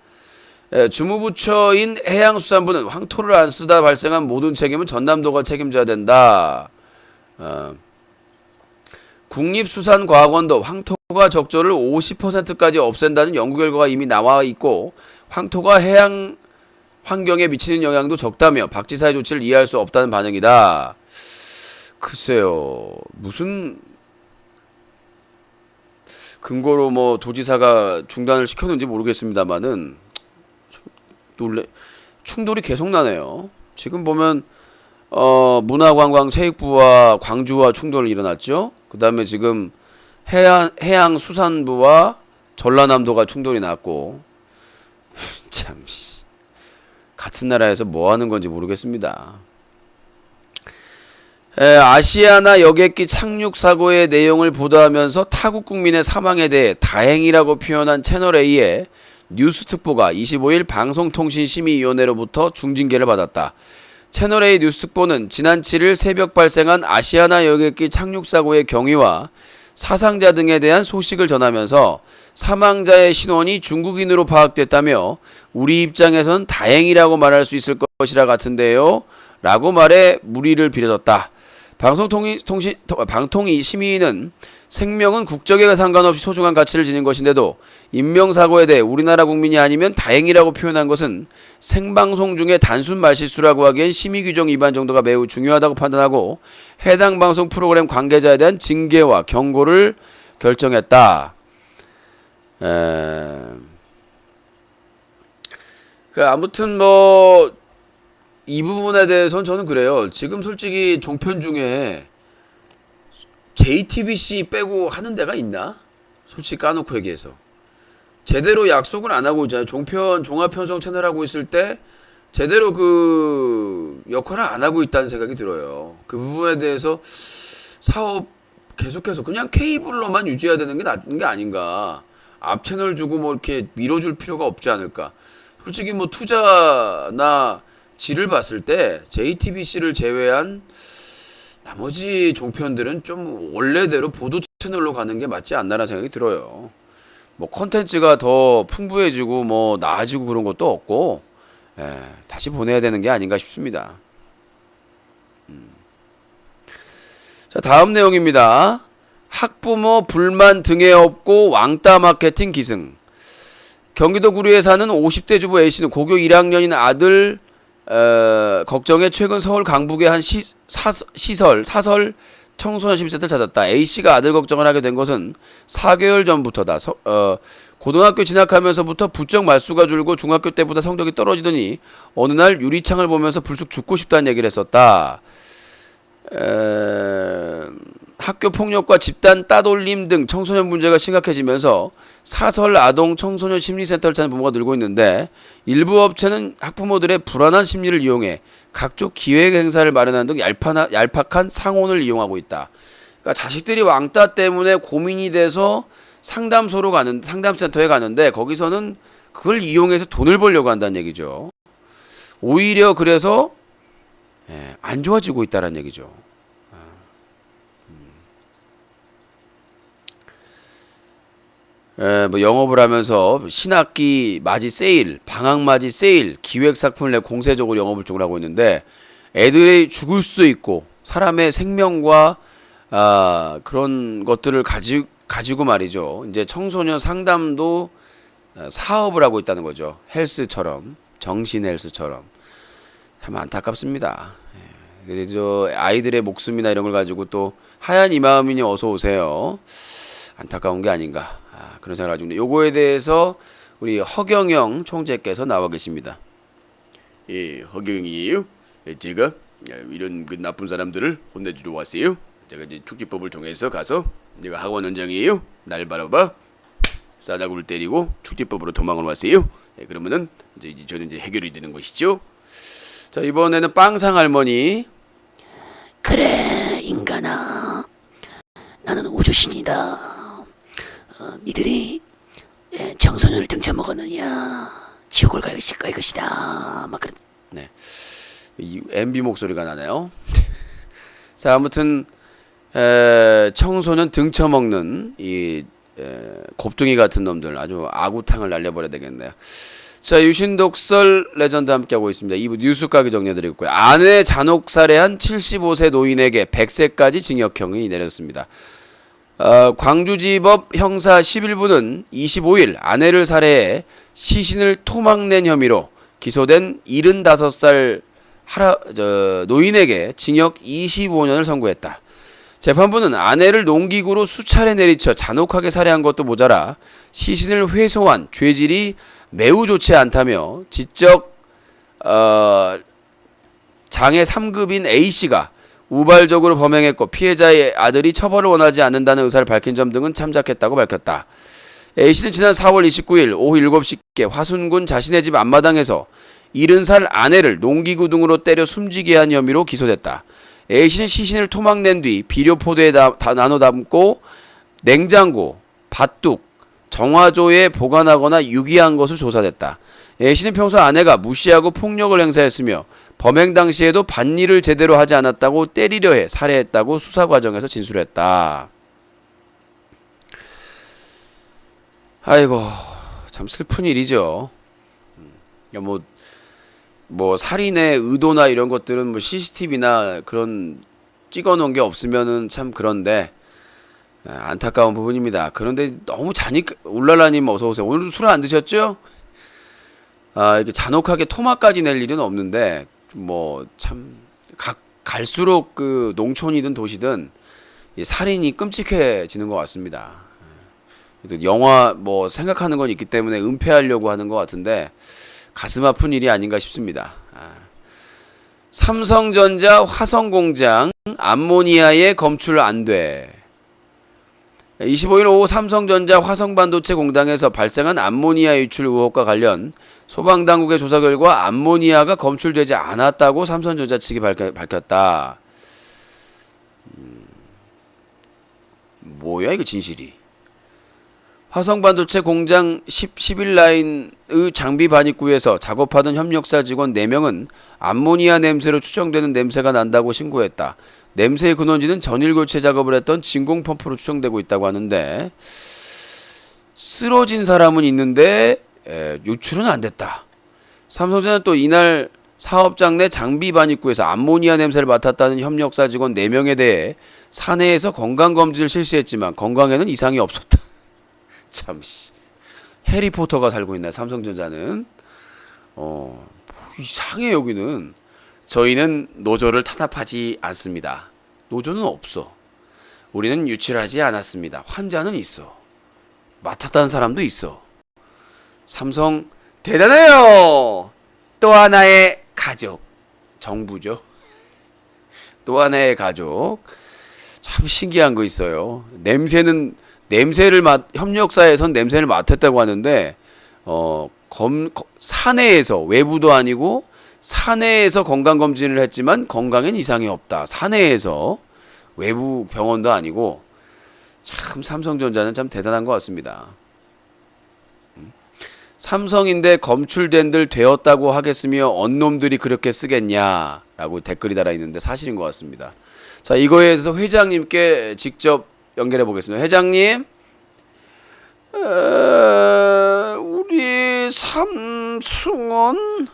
S1: 주무부처인 해양수산부는 황토를 안 쓰다 발생한 모든 책임은 전남도가 책임져야 된다. 국립수산과학원도 황토가 적조를 50%까지 없앤다는 연구 결과가 이미 나와 있고 황토가 해양 환경에 미치는 영향도 적다며 박 지사의 조치를 이해할 수 없다는 반응이다. 글쎄요, 무슨 근거로 뭐 도지사가 중단을 시켰는지 모르겠습니다만은 충돌이 계속 나네요. 지금 보면 문화관광체육부와 광주와 충돌이 일어났죠. 그 다음에 지금 해양수산부와 전라남도가 충돌이 났고 참 같은 나라에서 뭐 하는 건지 모르겠습니다. 아시아나 여객기 착륙 사고의 내용을 보도하면서 타국 국민의 사망에 대해 다행이라고 표현한 채널A의 뉴스특보가 25일 방송통신심의위원회로부터 중징계를 받았다. 채널A 뉴스특보는 지난 7일 새벽 발생한 아시아나 여객기 착륙 사고의 경위와 사상자 등에 대한 소식을 전하면서 사망자의 신원이 중국인으로 파악됐다며 우리 입장에선 다행이라고 말할 수 있을 것이라 같은데요 라고 말해 물의를 빌어줬다. 방통위 심의위는 생명은 국적에 상관없이 소중한 가치를 지닌 것인데도 인명사고에 대해 우리나라 국민이 아니면 다행이라고 표현한 것은 생방송 중에 단순 말실수라고 하기엔 심의규정 위반 정도가 매우 중요하다고 판단하고 해당 방송 프로그램 관계자에 대한 징계와 경고를 결정했다. 아무튼 뭐 이 부분에 대해서는 저는 그래요. 지금 솔직히 종편 중에 JTBC 빼고 하는 데가 있나? 솔직히 까놓고 얘기해서 제대로 약속을 안 하고 있잖아요. 종편 종합편성 채널 하고 있을 때 제대로 그 역할을 안 하고 있다는 생각이 들어요. 그 부분에 대해서 사업 계속해서 그냥 케이블로만 유지해야 되는 게 낫은 게 아닌가. 앞 채널 주고 뭐 이렇게 밀어줄 필요가 없지 않을까. 솔직히 뭐 투자나 질을 봤을 때 JTBC를 제외한 나머지 종편들은 좀 원래대로 보도 채널로 가는 게 맞지 않나라는 생각이 들어요. 뭐 콘텐츠가 더 풍부해지고 뭐 나아지고 그런 것도 없고 다시 보내야 되는 게 아닌가 싶습니다. 자, 다음 내용입니다. 학부모 불만 등에 업고 왕따 마케팅 기승. 경기도 구리에 사는 50대 주부 A씨는 고교 1학년인 아들 걱정에 최근 서울 강북의 한 사설 청소년 심센터를 찾았다. A씨가 아들 걱정을 하게 된 것은 4개월 전부터다. 고등학교 진학하면서부터 부쩍 말수가 줄고 중학교 때보다 성적이 떨어지더니 어느 날 유리창을 보면서 불쑥 죽고 싶다는 얘기를 했었다. 학교 폭력과 집단 따돌림 등 청소년 문제가 심각해지면서 사설 아동 청소년 심리센터를 찾는 부모가 늘고 있는데 일부 업체는 학부모들의 불안한 심리를 이용해 각종 기획 행사를 마련하는 등 얄팍한 상온을 이용하고 있다. 그러니까 자식들이 왕따 때문에 고민이 돼서 상담센터에 가는데 거기서는 그걸 이용해서 돈을 벌려고 한다는 얘기죠. 오히려 그래서 안 좋아지고 있다는 얘기죠. 뭐 영업을 하면서 신학기 맞이 세일, 방학 맞이 세일, 기획 상품을 내 공세적으로 영업을 쪽을 하고 있는데 애들이 죽을 수도 있고 사람의 생명과 그런 것들을 가지고 말이죠. 이제 청소년 상담도 사업을 하고 있다는 거죠. 헬스처럼, 정신 헬스처럼. 참 안타깝습니다. 저 아이들의 목숨이나 이런 걸 가지고 또 하얀 이 마음이니 어서 오세요. 안타까운 게 아닌가. 그런 생각을 가지고 있는데 요거에 대해서 우리 허경영 총재께서 나와 계십니다.
S2: 예, 허경이에요. 제가 이런 그 나쁜 사람들을 혼내주러 왔어요. 제가 이제 축지법을 통해서 가서 내가 학원 원장이에요. 날 바라봐. 싸다구를 때리고 축지법으로 도망을 왔어요. 그러면은 이제 저는 이제 해결이 되는 것이죠.
S1: 자, 이번에는 빵상 할머니.
S3: 그래 인간아, 나는 우주신이다. 니들이 청소년을 등쳐먹었느냐 지옥을 갈 것이다. 막 그런.
S1: 네, 이 MB 목소리가 나네요. 자, 아무튼 청소년 등쳐먹는 이 곱둥이 같은 놈들 아주 아구탕을 날려버려야 되겠네요. 자, 유신독설 레전드 함께하고 있습니다. 2부 뉴스 가게 정리해드리고요. 아내 잔혹 살해한 75세 노인에게 100세까지 징역형이 내렸습니다. 광주지법 형사 11부는 25일 아내를 살해해 시신을 토막낸 혐의로 기소된 75살 노인에게 징역 25년을 선고했다. 재판부는 아내를 농기구로 수차례 내리쳐 잔혹하게 살해한 것도 모자라 시신을 회수한 죄질이 매우 좋지 않다며 지적 장애 3급인 A씨가 우발적으로 범행했고 피해자의 아들이 처벌을 원하지 않는다는 의사를 밝힌 점 등은 참작했다고 밝혔다. A씨는 지난 4월 29일 오후 7시께 화순군 자신의 집 앞마당에서 70살 아내를 농기구 등으로 때려 숨지게 한 혐의로 기소됐다. A씨는 시신을 토막낸 뒤 비료포대에 나눠 담고 냉장고, 밭둑, 정화조에 보관하거나 유기한 것으로 조사됐다. A씨는 평소 아내가 무시하고 폭력을 행사했으며 범행 당시에도 밭일을 제대로 하지 않았다고 때리려 해 살해했다고 수사 과정에서 진술했다. 아이고, 참 슬픈 일이죠. 뭐 살인의 의도나 이런 것들은 뭐 CCTV나 그런 찍어놓은 게 없으면은 참 그런데 안타까운 부분입니다. 그런데 너무 울랄라님 어서 오세요. 오늘도 술 안 드셨죠? 이렇게 잔혹하게 토막까지 낼 일은 없는데 뭐 참 갈수록 그 농촌이든 도시든 이 살인이 끔찍해지는 것 같습니다. 영화 뭐 생각하는 건 있기 때문에 은폐하려고 하는 것 같은데 가슴 아픈 일이 아닌가 싶습니다. 삼성전자 화성공장 암모니아에 검출 안 돼. 25일 오후 삼성전자 화성반도체 공장에서 발생한 암모니아 유출 의혹과 관련 소방당국의 조사 결과 암모니아가 검출되지 않았다고 삼성전자 측이 밝혔다. 뭐야 이거 진실이. 화성반도체 공장 11라인의 장비 반입구에서 작업하던 협력사 직원 4명은 암모니아 냄새로 추정되는 냄새가 난다고 신고했다. 냄새의 근원지는 전일 교체 작업을 했던 진공 펌프로 추정되고 있다고 하는데 쓰러진 사람은 있는데 유출은 안 됐다. 삼성전자는 또 이날 사업장 내 장비 반입구에서 암모니아 냄새를 맡았다는 협력사 직원 4명에 대해 사내에서 건강검진을 실시했지만 건강에는 이상이 없었다. 참씨, 해리포터가 살고 있네 삼성전자는. 이상해. 여기는 저희는 노조를 탄압하지 않습니다. 노조는 없어. 우리는 유출하지 않았습니다. 환자는 있어. 맡았다는 사람도 있어. 삼성 대단해요. 또 하나의 가족, 정부죠. 또 하나의 가족. 참 신기한 거 있어요. 협력사에선 냄새를 맡았다고 하는데 사내에서, 외부도 아니고 사내에서 건강검진을 했지만 건강엔 이상이 없다. 사내에서, 외부 병원도 아니고. 참 삼성전자는 참 대단한 것 같습니다. 삼성인데 검출된들 되었다고 하겠으며 언놈들이 그렇게 쓰겠냐라고 댓글이 달아있는데 사실인 것 같습니다. 자, 이거에 대해서 회장님께 직접 연결해 보겠습니다. 회장님, 우리 삼성은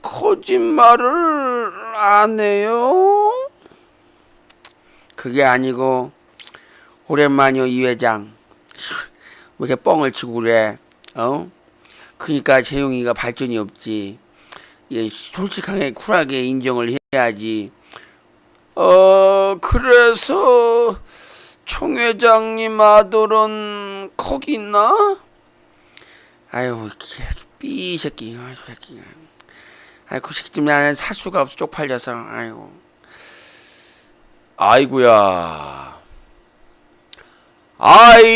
S1: 거짓말을 안 해요? 그게 아니고 오랜만이요 이 회장. 왜 이렇게 뻥을 치고 그래? 그러니까 재용이가 발전이 없지. 솔직하게 쿨하게 인정을 해야지. 그래서 청 회장님 아들은 거기 있나? 아유, 삐 새끼, 새끼. 그 새끼 때문에 나는 살 수가 없어 쪽팔려서. 아이고야. 아이구야.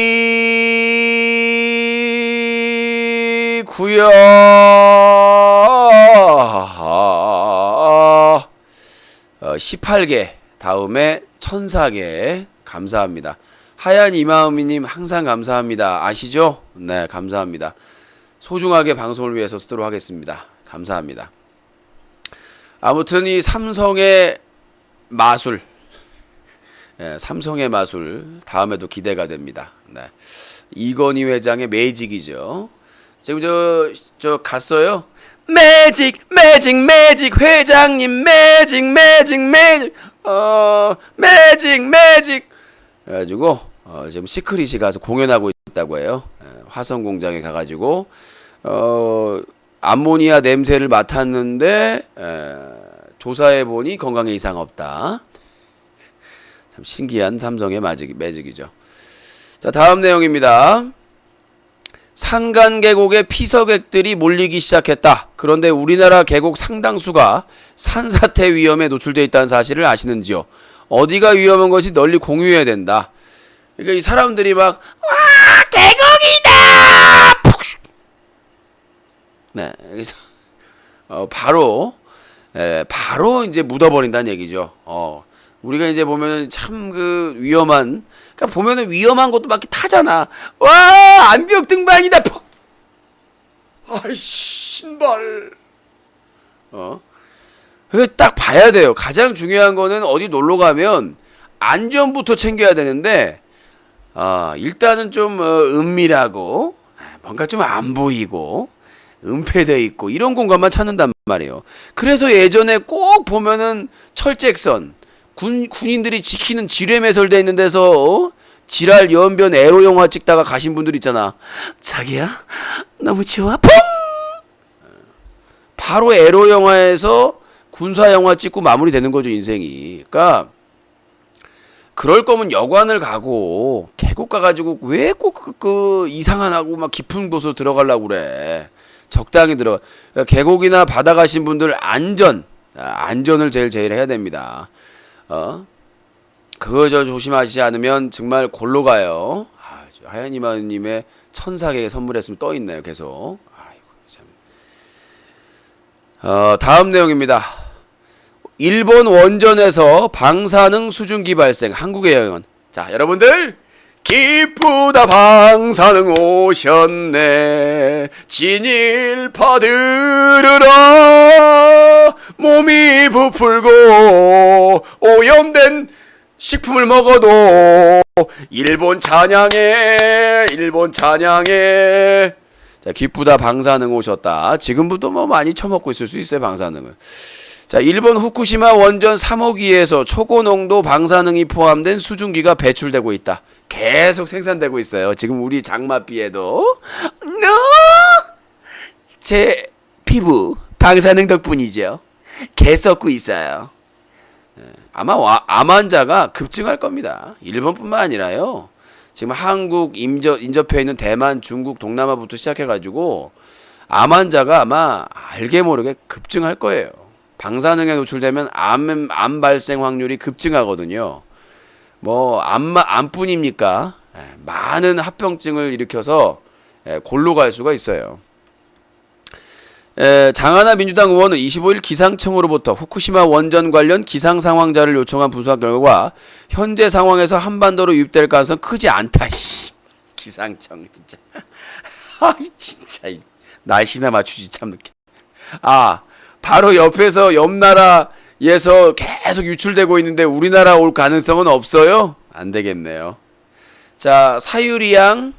S1: 18개 다음에 1004개 감사합니다. 하얀 이마음이님 항상 감사합니다. 아시죠? 네, 감사합니다. 소중하게 방송을 위해서 쓰도록 하겠습니다. 감사합니다. 아무튼 이 삼성의 마술, 삼성의 마술 다음에도 기대가 됩니다. 네. 이건희 회장의 매직이죠. 지금 저 갔어요. 매직 회장님 매직 그래가지고 지금 시크릿이 가서 공연하고 있다고 해요. 화성 공장에 가가지고 암모니아 냄새를 맡았는데 조사해 보니 건강에 이상 없다. 참 신기한 삼성의 매직이죠. 자, 다음 내용입니다. 산간 계곡에 피서객들이 몰리기 시작했다. 그런데 우리나라 계곡 상당수가 산사태 위험에 노출되어 있다는 사실을 아시는지요? 어디가 위험한 것이 널리 공유해야 된다. 그러니까 이 사람들이 막 와, 계곡이다! 네, 여기서 바로 이제 묻어버린다는 얘기죠. 우리가 이제 보면은 참 그 위험한, 그러니까 보면은 위험한 것도 막 타잖아. 와, 암벽 등반이다. 퍽.
S2: 아이씨, 신발.
S1: 딱 봐야 돼요. 가장 중요한 거는 어디 놀러 가면 안전부터 챙겨야 되는데, 일단은 좀 은밀하고 뭔가 좀 안 보이고 은폐돼 있고 이런 공간만 찾는단 말이에요. 그래서 예전에 꼭 보면은 철책선, 군인들이 지키는 지뢰 매설돼 있는 데서 지랄 연변 에로 영화 찍다가 가신 분들 있잖아. 자기야, 너무 좋아. 퐁! 바로 에로 영화에서 군사 영화 찍고 마무리되는 거죠, 인생이. 그러니까 그럴 거면 여관을 가고 계곡 가가지고 왜 꼭 그 이상한하고 막 깊은 곳으로 들어가려고 그래. 적당히 들어가. 그러니까 계곡이나 바다 가신 분들 안전을 제일 해야 됩니다. 그거 조심하시지 않으면 정말 골로 가요. 하얀 이마님의 1004개 선물했으면 떠 있네요, 계속. 아이고 참. 다음 내용입니다. 일본 원전에서 방사능 수증기 발생, 한국의 영향은. 자, 여러분들
S2: 기쁘다 방사능 오셨네. 진일파 들으라. 몸이 부풀고 오염된 식품을 먹어도 일본 찬양해, 일본 찬양해. 자, 기쁘다 방사능 오셨다. 지금부터 뭐 많이 처먹고 있을 수 있어요, 방사능을. 자, 일본 후쿠시마 원전 3호기에서 초고농도 방사능이 포함된 수증기가 배출되고 있다. 계속 생산되고 있어요. 지금 우리 장맛비에도. 제 피부 방사능 덕분이죠. 개 썩고 있어요. 아마 암 환자가 급증할 겁니다. 일본뿐만 아니라요. 지금 한국 인접해 있는 대만, 중국, 동남아부터 시작해가지고 암 환자가 아마 알게 모르게 급증할 거예요. 방사능에 노출되면 암 발생 확률이 급증하거든요. 뭐 암뿐입니까? 많은 합병증을 일으켜서 골로 갈 수가 있어요. 장하나 민주당 의원은 25일 기상청으로부터 후쿠시마 원전 관련 기상 상황자를 요청한 분석 결과 현재 상황에서 한반도로 유입될 가능성 크지 않다. 기상청 진짜. 진짜 날씨나 맞추지 참 늦게. 바로 옆에서 옆 나라에서 계속 유출되고 있는데 우리나라 올 가능성은 없어요? 안 되겠네요. 자, 사유리 양.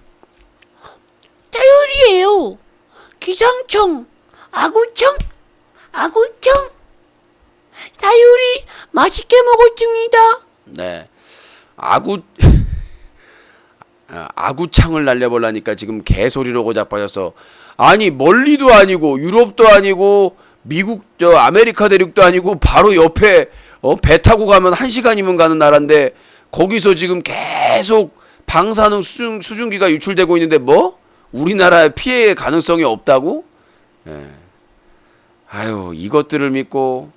S3: 사유리예요. 기상청, 아구청, 사유리 맛있게 먹었습니다.
S1: 네. 아구창을 날려보려니까 지금 개소리로 자빠져서. 아니, 멀리도 아니고 유럽도 아니고 미국 아메리카 대륙도 아니고 바로 옆에 배 타고 가면 1시간이면 가는 나라인데 거기서 지금 계속 방사능 수증기가 유출되고 있는데 뭐? 우리나라에 피해 가능성이 없다고? 아유, 이것들을 믿고.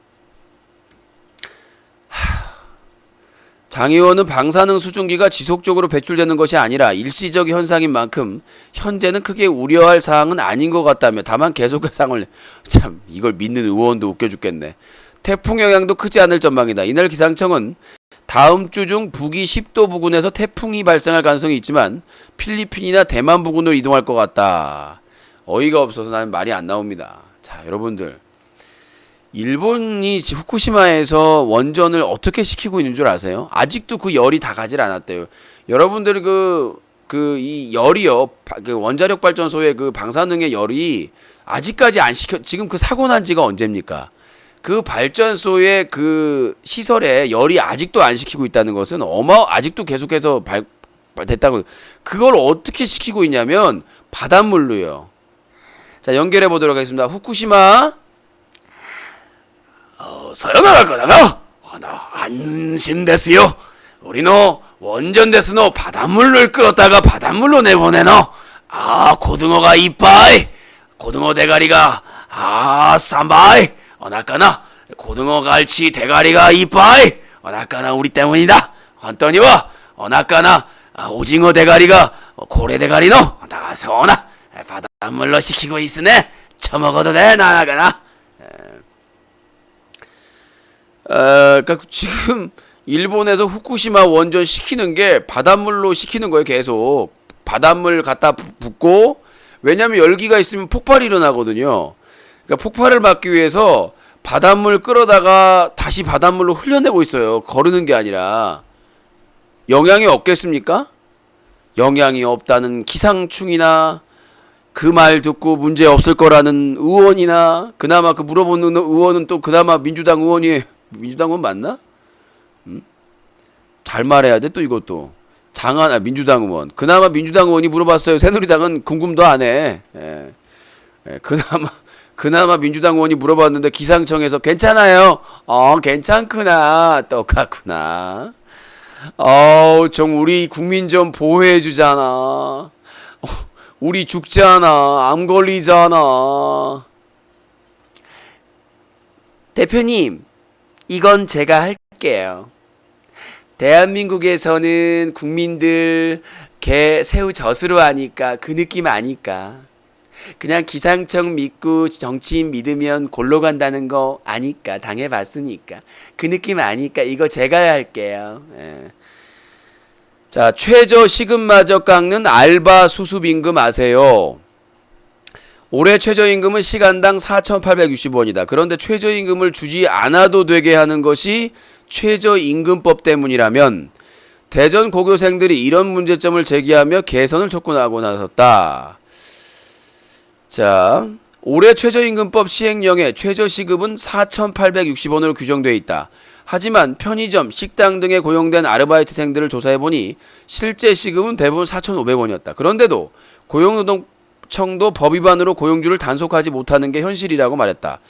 S1: 장 의원은 방사능 수증기가 지속적으로 배출되는 것이 아니라 일시적 현상인 만큼 현재는 크게 우려할 사항은 아닌 것 같다며 다만 계속 해상을. 참, 이걸 믿는 의원도 웃겨 죽겠네. 태풍 영향도 크지 않을 전망이다. 이날 기상청은 다음 주 중 북위 10도 부근에서 태풍이 발생할 가능성이 있지만 필리핀이나 대만 부근으로 이동할 것 같다. 어이가 없어서 나는 말이 안 나옵니다. 자, 여러분들, 일본이 후쿠시마에서 원전을 어떻게 시키고 있는 줄 아세요? 아직도 그 열이 다 가질 않았대요. 여러분들 이 열이요, 그 원자력 발전소의 그 방사능의 열이 아직까지 안 시켜. 지금 그 사고 난 지가 언제입니까? 그 발전소의 그 시설에 열이 아직도 안 시키고 있다는 것은 아직도 계속해서 됐다고. 그걸 어떻게 시키고 있냐면 바닷물로요. 자, 연결해 보도록 하겠습니다. 후쿠시마.
S2: 사요나라 거다가 안심ですよ. 우리노 원전 데스노 바닷물을 끌었다가 바닷물로 내보내노. 고등어가 이빠이. 고등어 대가리가 3바이. 어나까나 고등어 갈치 대가리가 이빠이. 어나까나 우리 때문이다. 헌터니와 어나까나 오징어 대가리가 고래 대가리노. 나가서나 바닷물로 시키고 있으네. 처먹어도 돼 나가나.
S1: 그러니까 지금 일본에서 후쿠시마 원전 시키는 게 바닷물로 시키는 거예요. 계속 바닷물 갖다 붓고. 왜냐면 열기가 있으면 폭발이 일어나거든요. 그러니까 폭발을 막기 위해서 바닷물 끌어다가 다시 바닷물로 흘려내고 있어요. 거르는 게 아니라. 영향이 없겠습니까? 영향이 없다는 기상충이나 그 말 듣고 문제 없을 거라는 의원이나 그나마 그 물어보는 의원은 또 그나마 민주당 의원이에요. 민주당 의원 맞나? 잘 말해야 돼 또 이것도. 민주당 의원. 그나마 민주당 의원이 물어봤어요. 새누리당은 궁금도 안 해. 그나마 민주당 의원이 물어봤는데 기상청에서 괜찮아요. 괜찮구나. 똑같구나. 좀 우리 국민 좀 보호해 주잖아. 우리 죽잖아. 암 걸리잖아. 대표님, 이건 제가 할게요. 대한민국에서는 국민들 새우 젖으로 하니까 그 느낌 아니까. 그냥 기상청 믿고 정치인 믿으면 골로 간다는 거 아니까. 당해봤으니까. 그 느낌 아니까 이거 제가 할게요. 자, 최저 시급마저 깎는 알바 수습 임금 아세요? 올해 최저임금은 시간당 4,860원이다. 그런데 최저임금을 주지 않아도 되게 하는 것이 최저임금법 때문이라면 대전 고교생들이 이런 문제점을 제기하며 개선을 촉구하고 나섰다. 자, 올해 최저임금법 시행령에 최저시급은 4,860원으로 규정되어 있다. 하지만 편의점, 식당 등에 고용된 아르바이트생들을 조사해보니 실제 시급은 대부분 4,500원이었다. 그런데도 고용노동청도 법 위반으로 고용주를 단속하지 못하는 게 현실이라고 말했다.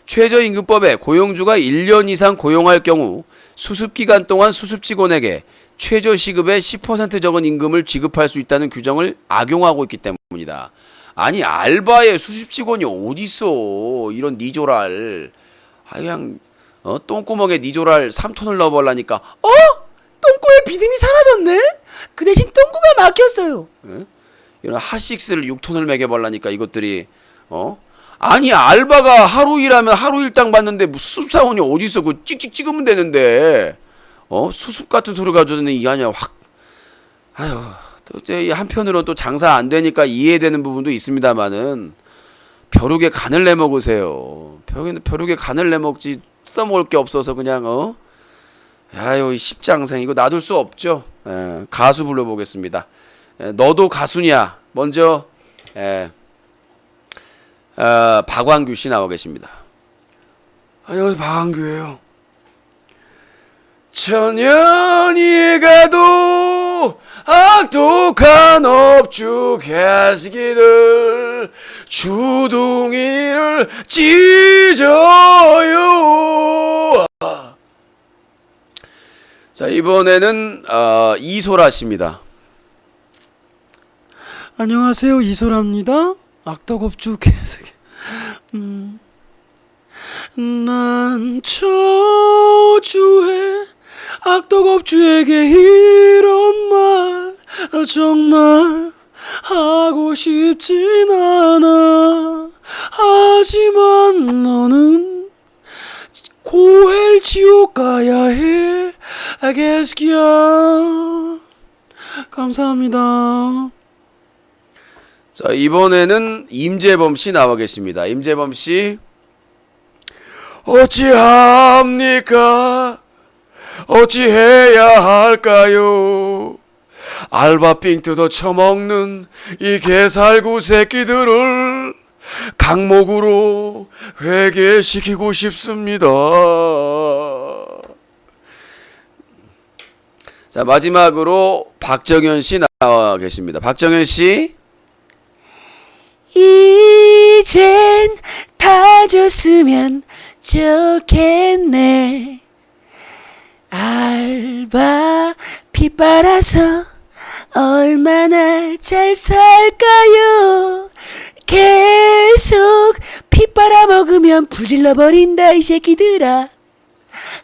S1: 최저임금법에 고용주가 1년 이상 고용할 경우 수습기간 동안 수습직원에게 최저시급의 10% 적은 임금을 지급할 수 있다는 규정을 악용하고 있기 때문이다. 아니 알바에 수습직원이 어딨어. 이런 니조랄. 그냥 똥구멍에 니조랄 3톤을 넣어버라니까
S3: 똥꼬에 비듬이 사라졌네? 그 대신 똥구가 막혔어요.
S1: 이런 핫식스를 6톤을 매겨버라니까 이것들이 아니 알바가 하루 일하면 하루 일당 받는데 뭐 수습사원이 어딨어. 그거 찍찍 찍으면 되는데 수습 같은 소리 가져오는 이 아니야 확. 아휴 또 이제 한편으로는 또 장사 안 되니까 이해되는 부분도 있습니다만은 벼룩에 간을 내먹으세요. 벼룩에 간을 내먹지 뜯어먹을 게 없어서 그냥 아유 이 십장생 이거 놔둘 수 없죠. 가수 불러보겠습니다. 너도 가수냐? 먼저 박완규 씨 나와 계십니다.
S2: 안녕하세요, 박한규예요. 천년이 가도 악독한 업주 개새끼들 주둥이를 찢어요.
S1: 자 이번에는 이소라 씨입니다.
S5: 안녕하세요, 이소라입니다. 악덕업주 개새끼. 난 저주에 악덕업주에게 이런 말 정말 하고 싶진 않아. 하지만 너는 고헬 지옥 가야 해. 개새끼야. 감사합니다.
S1: 자 이번에는 임재범 씨 나와 계십니다. 임재범 씨.
S2: 어찌합니까? 어찌해야 할까요? 알바 삥 뜯어 처먹는 이 개살구 새끼들을 강목으로 회개시키고 싶습니다.
S1: 자 마지막으로 박정현 씨 나와 계십니다. 박정현 씨.
S3: 이젠 다 줬으면 좋겠네. 알바 피 빨아서 얼마나 잘 살까요? 계속 피 빨아먹으면 불질러 버린다 이 새끼들아.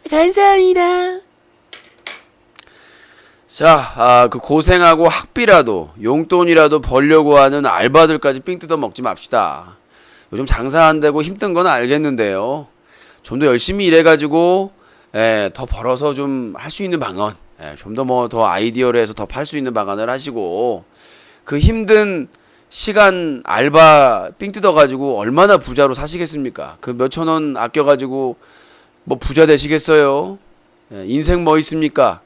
S3: 감사합니다.
S1: 자, 그 고생하고 학비라도 용돈이라도 벌려고 하는 알바들까지 삥 뜯어 먹지 맙시다. 요즘 장사 안 되고 힘든 건 알겠는데요. 좀 더 열심히 일해가지고 더 벌어서 좀 할 수 있는 방안, 좀 더 뭐 더 아이디어를 해서 더 팔 수 있는 방안을 하시고 그 힘든 시간 알바 삥 뜯어가지고 얼마나 부자로 사시겠습니까? 그 몇천 원 아껴가지고 뭐 부자 되시겠어요? 인생 뭐 있습니까?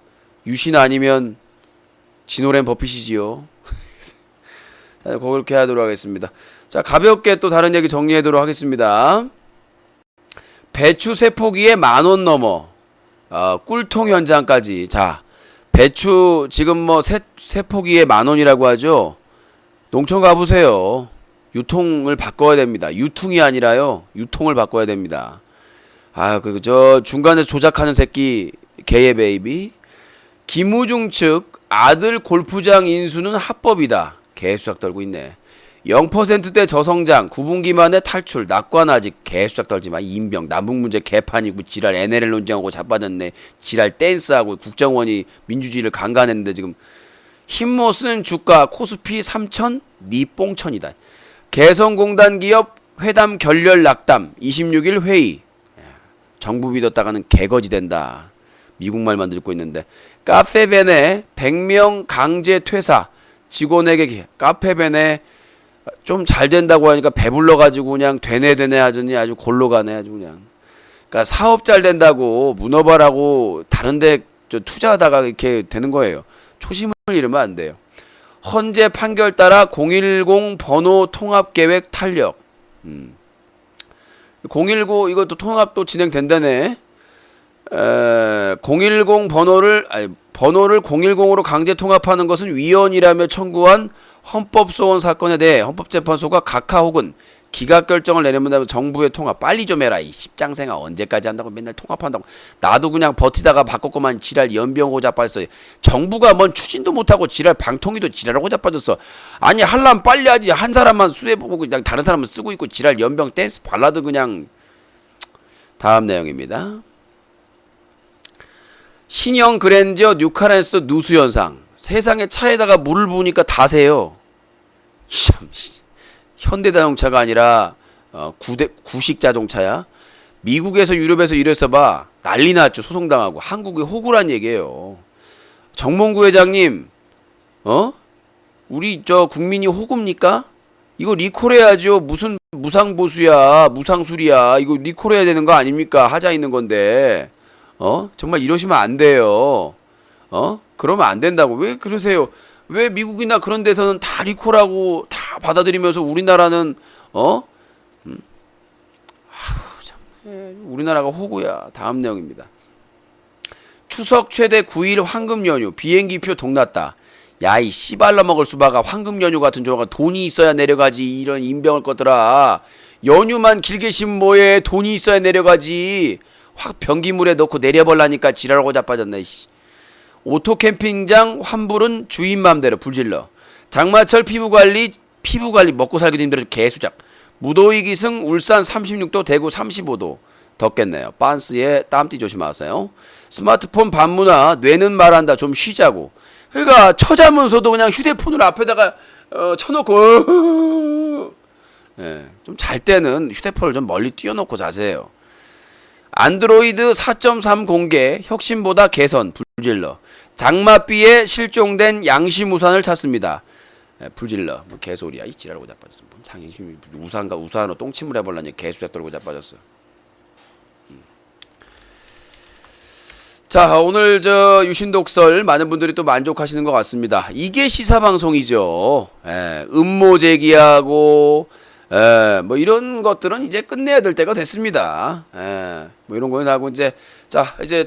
S1: 유신 아니면 진오랜 버핏이지요. 그렇게 하도록 하겠습니다. 자 가볍게 또 다른 얘기 정리하도록 하겠습니다. 배추 세 포기에 10,000원 넘어 꿀통 현장까지. 자 배추 지금 뭐 세 포기에 10,000원이라고 하죠. 농촌 가보세요. 유통을 바꿔야 됩니다. 유통이 아니라요 유통을 바꿔야 됩니다. 저 중간에 조작하는 새끼 개의 베이비. 김우중 측 아들 골프장 인수는 합법이다. 개수작 떨고 있네. 0%대 저성장 9분기 만에 탈출 낙관 아직 개수작 떨지마. 인병 남북문제 개판이고 지랄 NLL 논쟁하고 자빠졌네. 지랄 댄스하고 국정원이 민주주의를 강간했는데 지금 힘못 쓰는 주가 코스피 3천 니 뽕천이다. 개성공단 기업 회담 결렬 낙담 26일 회의. 정부 믿었다가는 개거지 된다. 미국 말만 듣고 있는데 카페벤의 100명 강제 퇴사 직원에게 카페벤에 좀 잘 된다고 하니까 배불러 가지고 그냥 되네 하더니 아주 골로 가네 아주 그냥. 그러니까 사업 잘 된다고 문어발하고 다른데 투자하다가 이렇게 되는 거예요. 초심을 잃으면 안 돼요. 헌재 판결 따라 010 번호 통합 계획 탄력. 019 이것도 통합도 진행된다네. 010 번호를 010으로 강제 통합하는 것은 위헌이라며 청구한 헌법소원 사건에 대해 헌법재판소가 각하 혹은 기각 결정을 내려면 정부의 통합 빨리 좀 해라. 이 십장생아 언제까지 한다고 맨날 통합한다고. 나도 그냥 버티다가 바꿨구만. 지랄 연병하고 자빠졌어. 정부가 뭔 추진도 못하고 지랄 방통위도 지랄하고 자빠졌어. 아니 할라면 빨리 하지. 한 사람만 수혜보고 그냥 다른 사람은 쓰고 있고 지랄 연병 댄스 발라드 그냥. 다음 내용입니다. 신형 그랜저 뉴카렌스 누수 현상. 세상에 차에다가 물을 부으니까 다 새요. 참 현대자동차가 아니라 구식 자동차야. 미국에서 유럽에서 이래서 봐 난리 났죠. 소송당하고. 한국이 호구란 얘기예요. 정몽구 회장님, 우리 저 국민이 호구입니까? 이거 리콜해야죠. 무슨 무상보수야, 무상술이야. 이거 리콜해야 되는 거 아닙니까? 하자 있는 건데. 정말 이러시면 안 돼요. 그러면 안 된다고. 왜 그러세요? 왜 미국이나 그런 데서는 다 리콜하고 다 받아들이면서 우리나라는 우리나라가 호구야. 다음 내용입니다. 추석 최대 9일 황금 연휴 비행기표 동났다. 야 이 씨발라 먹을 수박아. 황금 연휴 같은 조가 돈이 있어야 내려가지. 이런 인병을 것들아. 연휴만 길게 쉬면 뭐해. 돈이 있어야 내려가지. 확 변기물에 넣고 내려버라니까 지랄하고 자빠졌네. 이씨. 오토 캠핑장 환불은 주인 맘대로 불질러. 장마철 피부관리 먹고 살기도 힘들어 개수작. 무더위 기승 울산 36도 대구 35도 덥겠네요. 빤스에 땀띠 조심하세요. 스마트폰 반문화 뇌는 말한다 좀 쉬자고. 그러니까 처자면서도 그냥 휴대폰을 앞에다가 쳐놓고 좀 잘 때는 휴대폰을 좀 멀리 띄워놓고 자세요. 안드로이드 4.3 공개 혁신보다 개선 불질러. 장맛비에 실종된 양심우산을 찾습니다. 불질러. 뭐 개소리야. 이 지랄하고 자빠졌어. 뭐 상심이 우산으로 똥침을 해볼라니 개수작 떨고 자빠졌어. 자 오늘 저 유신독설 많은 분들이 또 만족하시는 것 같습니다. 이게 시사방송이죠. 음모 제기하고 뭐 이런 것들은 이제 끝내야 될 때가 됐습니다. 뭐 이런 거는 하고 이제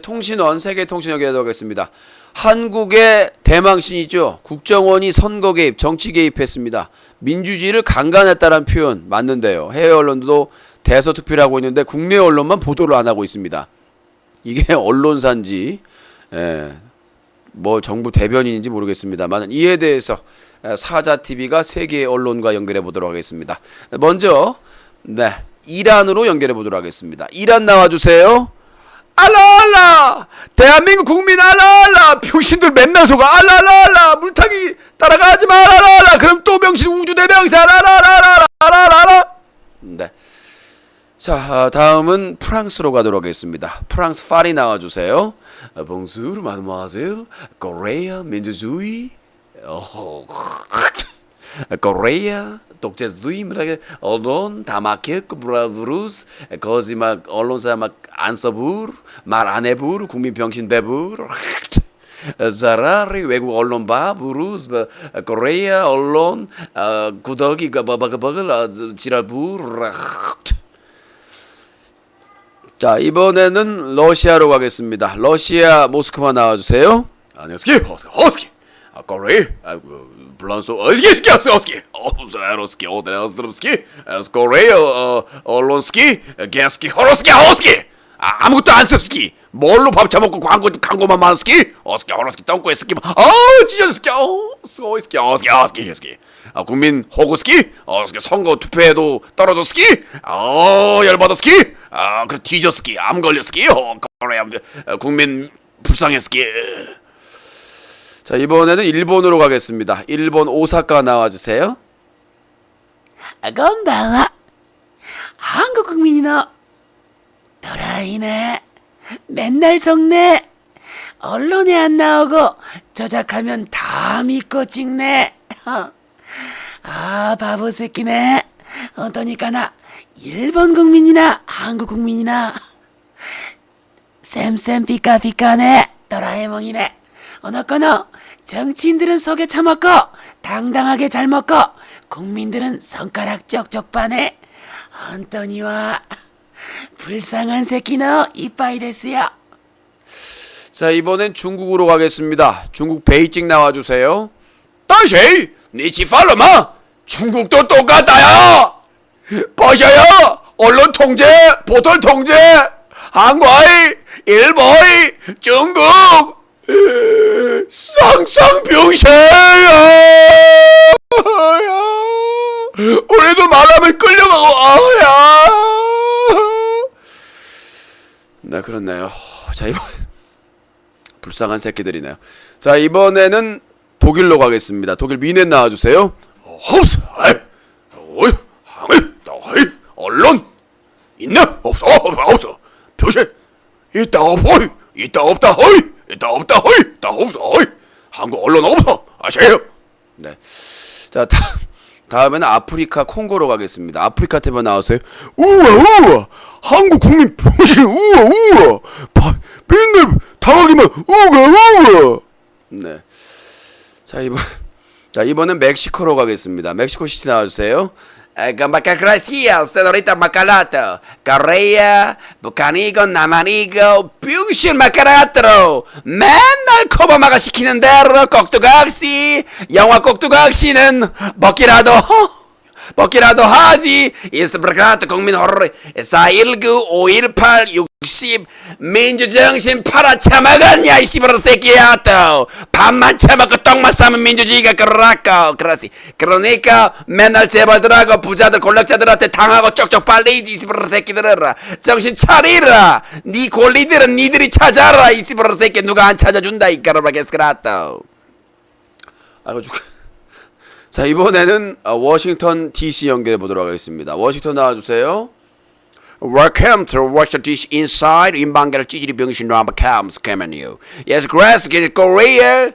S1: 통신원 세계통신원 하겠습니다. 한국의 대망신이죠. 국정원이 선거 개입, 정치 개입했습니다. 민주주의를 강간했다는 표현 맞는데요. 해외 언론도 대서특필하고 있는데 국내 언론만 보도를 안 하고 있습니다. 이게 언론사인지 뭐 정부 대변인인지 모르겠습니다만 이에 대해서 사자TV가 세계 언론과 연결해 보도록 하겠습니다. 먼저 이란으로 연결해 보도록 하겠습니다. 이란 나와주세요. 알라알라 대한민국 국민 알라알라 병신들 맨날 속아 알라알라 물타기 따라가지 마 알라알라 그럼 또 병신 우주대병사 알라알라. 네. 자 다음은 프랑스로 가도록 하겠습니다. 프랑스 파리 나와주세요. Bonjour mademoiselle 코리아 민주주의 코리아 독재주의 언론 다 막혀 브라브루스 거짓말 언론사 막 안 써부르 말 안 해부르 국민 병신 배부르 차라리 외국 언론 봐 부르스 코리아 언론 구더기 버글 지랄부르. 자 이번에는 러시아로 가겠습니다. 러시아 모스크바 나와주세요.
S2: 안녕하세요. 허스키. 코리아 플란스 어스키 어스키 코리아 언론스키 게스키 호로스키 호스키 아무것도 안 썼스키 뭘로 밥 처먹고 광고만 많았스키 어스키 호로스키 똥꼬에 스키 찢어스키 스키 어스키 국민 호구스키 어스키 선거 투표에도 떨어졌스키 열받았스키 그 뒤졌스키 암 걸렸스키 코리아 국민 불쌍했스키.
S1: 자 이번에는 일본으로 가겠습니다. 일본 오사카 나와주세요.
S3: 건방아 한국 국민이너 도라이네 맨날 속네 언론에 안 나오고 조작하면 다 믿고 찍네. 아, 바보 새끼네. 어떠니까나 일본 국민이나 한국 국민이나 쌤쌤 피카피카네. 도라에몽이네. 어너거너 정치인들은 속에 처먹고 당당하게 잘 먹고 국민들은 손가락 쪽쪽 빠네. 언더니와 불쌍한 새끼 너 이빠이 됐어요.
S1: 자, 이번엔 중국으로 가겠습니다. 중국 베이징 나와주세요.
S2: 다시 니치 팔로마 중국도 똑같다야. 버셔요. 언론 통제, 보도 통제, 한과이, 일본이, 중국 쌍쌍병세야. 우리도 말하면 끌려가고 아야.
S1: 네, 그렇네요. 자, 이번 불쌍한 새끼들이네요. 자, 이번에는 독일로 가겠습니다. 독일 미넨 나와주세요.
S2: 없어. 어이, 항의, 언론 있나? 없어, 없어. 표시 있다 없어, 있다 없다 허이, 있다 없다 허이, 있다 없어 허이. 한국 언론 없어. 아세요?
S1: 네. 자, 다음에는 아프리카 콩고로 가겠습니다. 아프리카 TV 나오세요.
S2: 우와, 한국 국민 표시 우와. 맨날 당하기만 우와.
S1: 네. 자, 이번엔 멕시코로 가겠습니다. 멕시코 시티 나와주세요.
S3: Gracias, señorita Macalato. Correa, Bucanigo, Namanigo, 병신 마카라트로. 맨날 코바마가 시키는 대로 꼭두각시. 영화 꼭두각시는 먹기라도 하지. 이스브라카트 국민 호르 419 518 60 민주정신 팔아쳐먹었냐 이 씨발 새끼야. 또 밥만 처먹고 똥만 싸면 민주주의가 그러라고. 그러니까 맨날 재벌들하고 부자들 권력자들한테 당하고 쪽쪽 빨리지 이 씨발 새끼들아. 정신 차리라. 니 권리들은 니들이 찾아라 이 씨발 새끼. 누가 안 찾아준다 이 까르바게스크라또.
S1: 아이고 죽. 자, 이번에는 워싱턴 DC 연결해 보도록 하겠습니다. 워싱턴 나와주세요.
S3: Welcome to Washington DC Inside. 인방계를 찌질이 병신으로 한번 camps cameron. Yes, grass, Korea,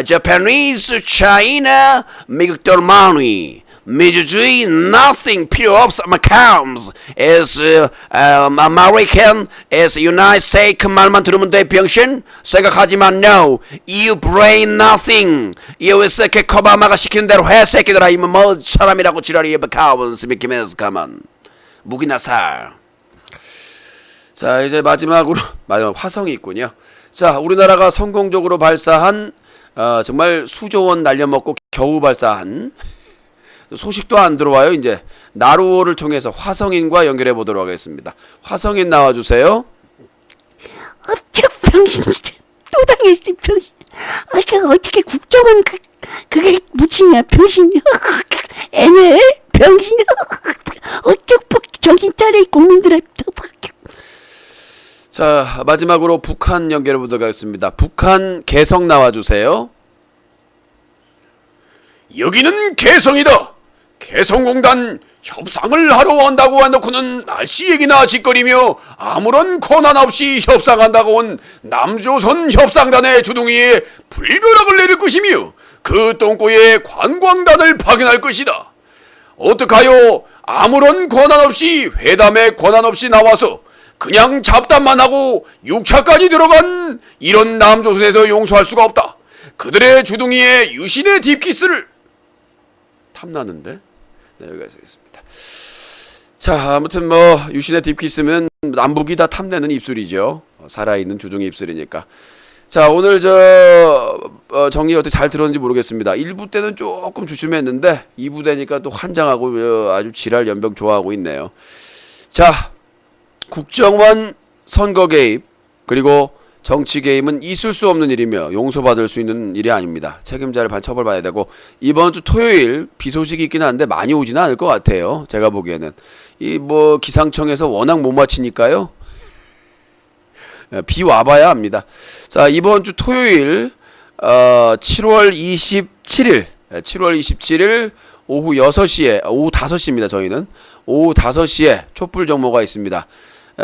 S3: Japanese, China, 미국 돌만위. 민주주의 nothing 필요 없어. McCombs is American is United States. 그 말만 들으면 돼 병신. 생각하지만 no. You brain nothing. USA 코바마가 시키는 대로 해 새끼들아. 이모 뭐 사람이라고 지랄이 McCombs 미키메스 가만. 무기나 살.
S1: 자, 이제 마지막 화성이 있군요. 자, 우리나라가 성공적으로 발사한 정말 수조 원 날려먹고 겨우 발사한 소식도 안 들어와요. 이제 나루호를 통해서 화성인과 연결해 보도록 하겠습니다. 화성인 나와주세요.
S6: 병신 또 당했어 병신. 그 어떻게 국정원 그게 묻히냐 병신. 애매해 병신. 정신 차려 국민들아.
S1: 자, 마지막으로 북한 연결해 보도록 하겠습니다. 북한 개성 나와주세요.
S2: 여기는 개성이다. 개성공단 협상을 하러 온다고 해놓고는 날씨 얘기나 짓거리며 아무런 권한 없이 협상한다고 온 남조선 협상단의 주둥이에 불벼락을 내릴 것이며 그 똥꼬에 관광단을 파견할 것이다. 어떡하요? 아무런 권한 없이 회담에 권한 없이 나와서 그냥 잡담만 하고 6차까지 들어간 이런 남조선에서 용서할 수가 없다. 그들의 주둥이에 유신의 딥키스를
S1: 탐나는데? 네, 여기까지 하겠습니다. 자, 아무튼 뭐 유신의 딥키스면 남북이 다 탐내는 입술이죠. 살아있는 주둥이 입술이니까. 자, 오늘 정리 어떻게 잘 들었는지 모르겠습니다. 1부 때는 조금 주춤했는데 2부 되니까 또 환장하고 아주 지랄 연병 좋아하고 있네요. 자, 국정원 선거 개입 그리고 정치 개입은 있을 수 없는 일이며 용서받을 수 있는 일이 아닙니다. 책임자를 처벌받아야 되고 이번 주 토요일 비 소식이 있긴 한데 많이 오지는 않을 것 같아요. 제가 보기에는 이 뭐 기상청에서 워낙 못 맞히니까요. 비 와봐야 합니다. 자, 이번 주 토요일 7월 27일 오후 6시에 오후 5시입니다. 저희는 오후 5시에 촛불 정모가 있습니다.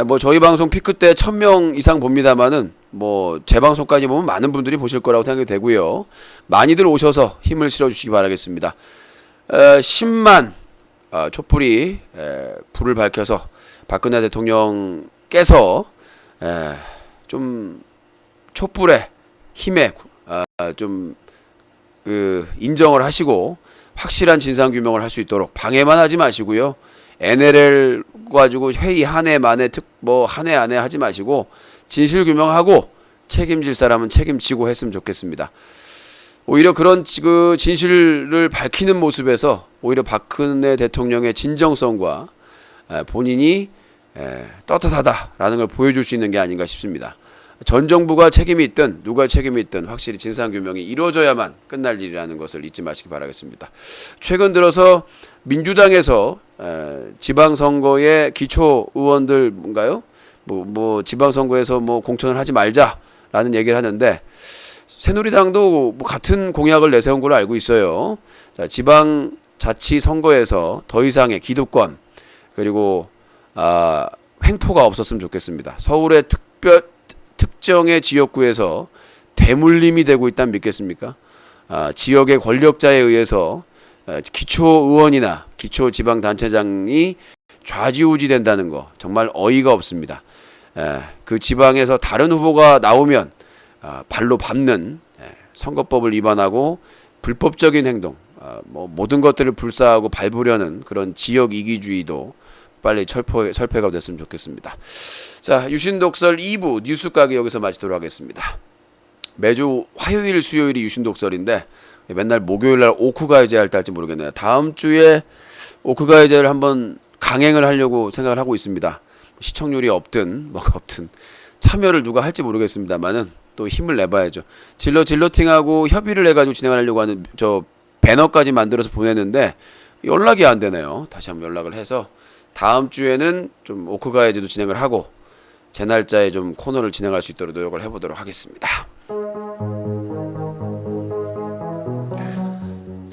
S1: 뭐 저희 방송 피크 때 1000명 이상 봅니다만은 뭐 재방송까지 보면 많은 분들이 보실 거라고 생각이 되고요. 많이들 오셔서 힘을 실어주시기 바라겠습니다. 10만 촛불이 불을 밝혀서 박근혜 대통령께서 좀 촛불의 힘에 좀 인정을 하시고 확실한 진상 규명을 할 수 있도록 방해만 하지 마시고요. NLL 가지고 회의 한 해 만에 한 해 안에 하지 마시고 진실 규명하고 책임질 사람은 책임지고 했으면 좋겠습니다. 오히려 그런 그 진실을 밝히는 모습에서 오히려 박근혜 대통령의 진정성과 본인이 떳떳하다라는 걸 보여줄 수 있는 게 아닌가 싶습니다. 전 정부가 책임이 있든 누가 책임이 있든 확실히 진상규명이 이루어져야만 끝날 일이라는 것을 잊지 마시기 바라겠습니다. 최근 들어서 민주당에서 지방선거의 기초 의원들 뭔가요? 뭐 지방선거에서 뭐 공천을 하지 말자라는 얘기를 하는데 새누리당도 뭐 같은 공약을 내세운 걸로 알고 있어요. 자, 지방자치선거에서 더 이상의 기득권 그리고 횡포가 없었으면 좋겠습니다. 서울의 특정의 지역구에서 대물림이 되고 있다면 믿겠습니까? 지역의 권력자에 의해서 기초 의원이나 기초 지방단체장이 좌지우지 된다는 거 정말 어이가 없습니다. 그 지방에서 다른 후보가 나오면 발로 밟는 선거법을 위반하고 불법적인 행동, 뭐 모든 것들을 불사하고 밟으려는 그런 지역 이기주의도 빨리 철폐가 됐으면 좋겠습니다. 자, 유신독설 2부 뉴스가게 여기서 마치도록 하겠습니다. 매주 화요일, 수요일이 유신독설인데 맨날 목요일날 오크가이제 할 때 할지 모르겠네요. 다음 주에 오크가이제를 한번 강행을 하려고 생각을 하고 있습니다. 시청률이 없든 뭐가 없든 참여를 누가 할지 모르겠습니다만은 또 힘을 내봐야죠. 질러팅하고 협의를 해가지고 진행하려고 하는 저 배너까지 만들어서 보냈는데 연락이 안 되네요. 다시 한번 연락을 해서 다음 주에는 좀 오크가이제도 진행을 하고 제 날짜에 좀 코너를 진행할 수 있도록 노력을 해보도록 하겠습니다.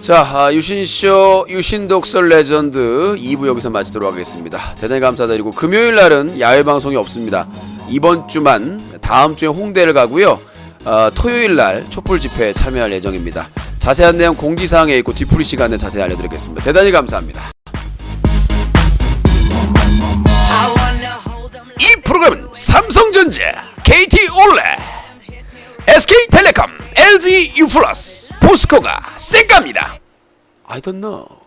S1: 자, 유신쇼 유신독설 레전드 2부 여기서 마치도록 하겠습니다. 대단히 감사드리고 금요일 날은 야외 방송이 없습니다. 이번 주만 다음 주에 홍대를 가고요. 토요일 날 촛불 집회에 참여할 예정입니다. 자세한 내용 공지사항에 있고 뒤풀이 시간에 자세히 알려드리겠습니다. 대단히 감사합니다.
S2: 이 프로그램은 삼성전자, KT올레, SK텔레콤, LGU+, 포스코가 쌩갑니다.
S1: I don't know.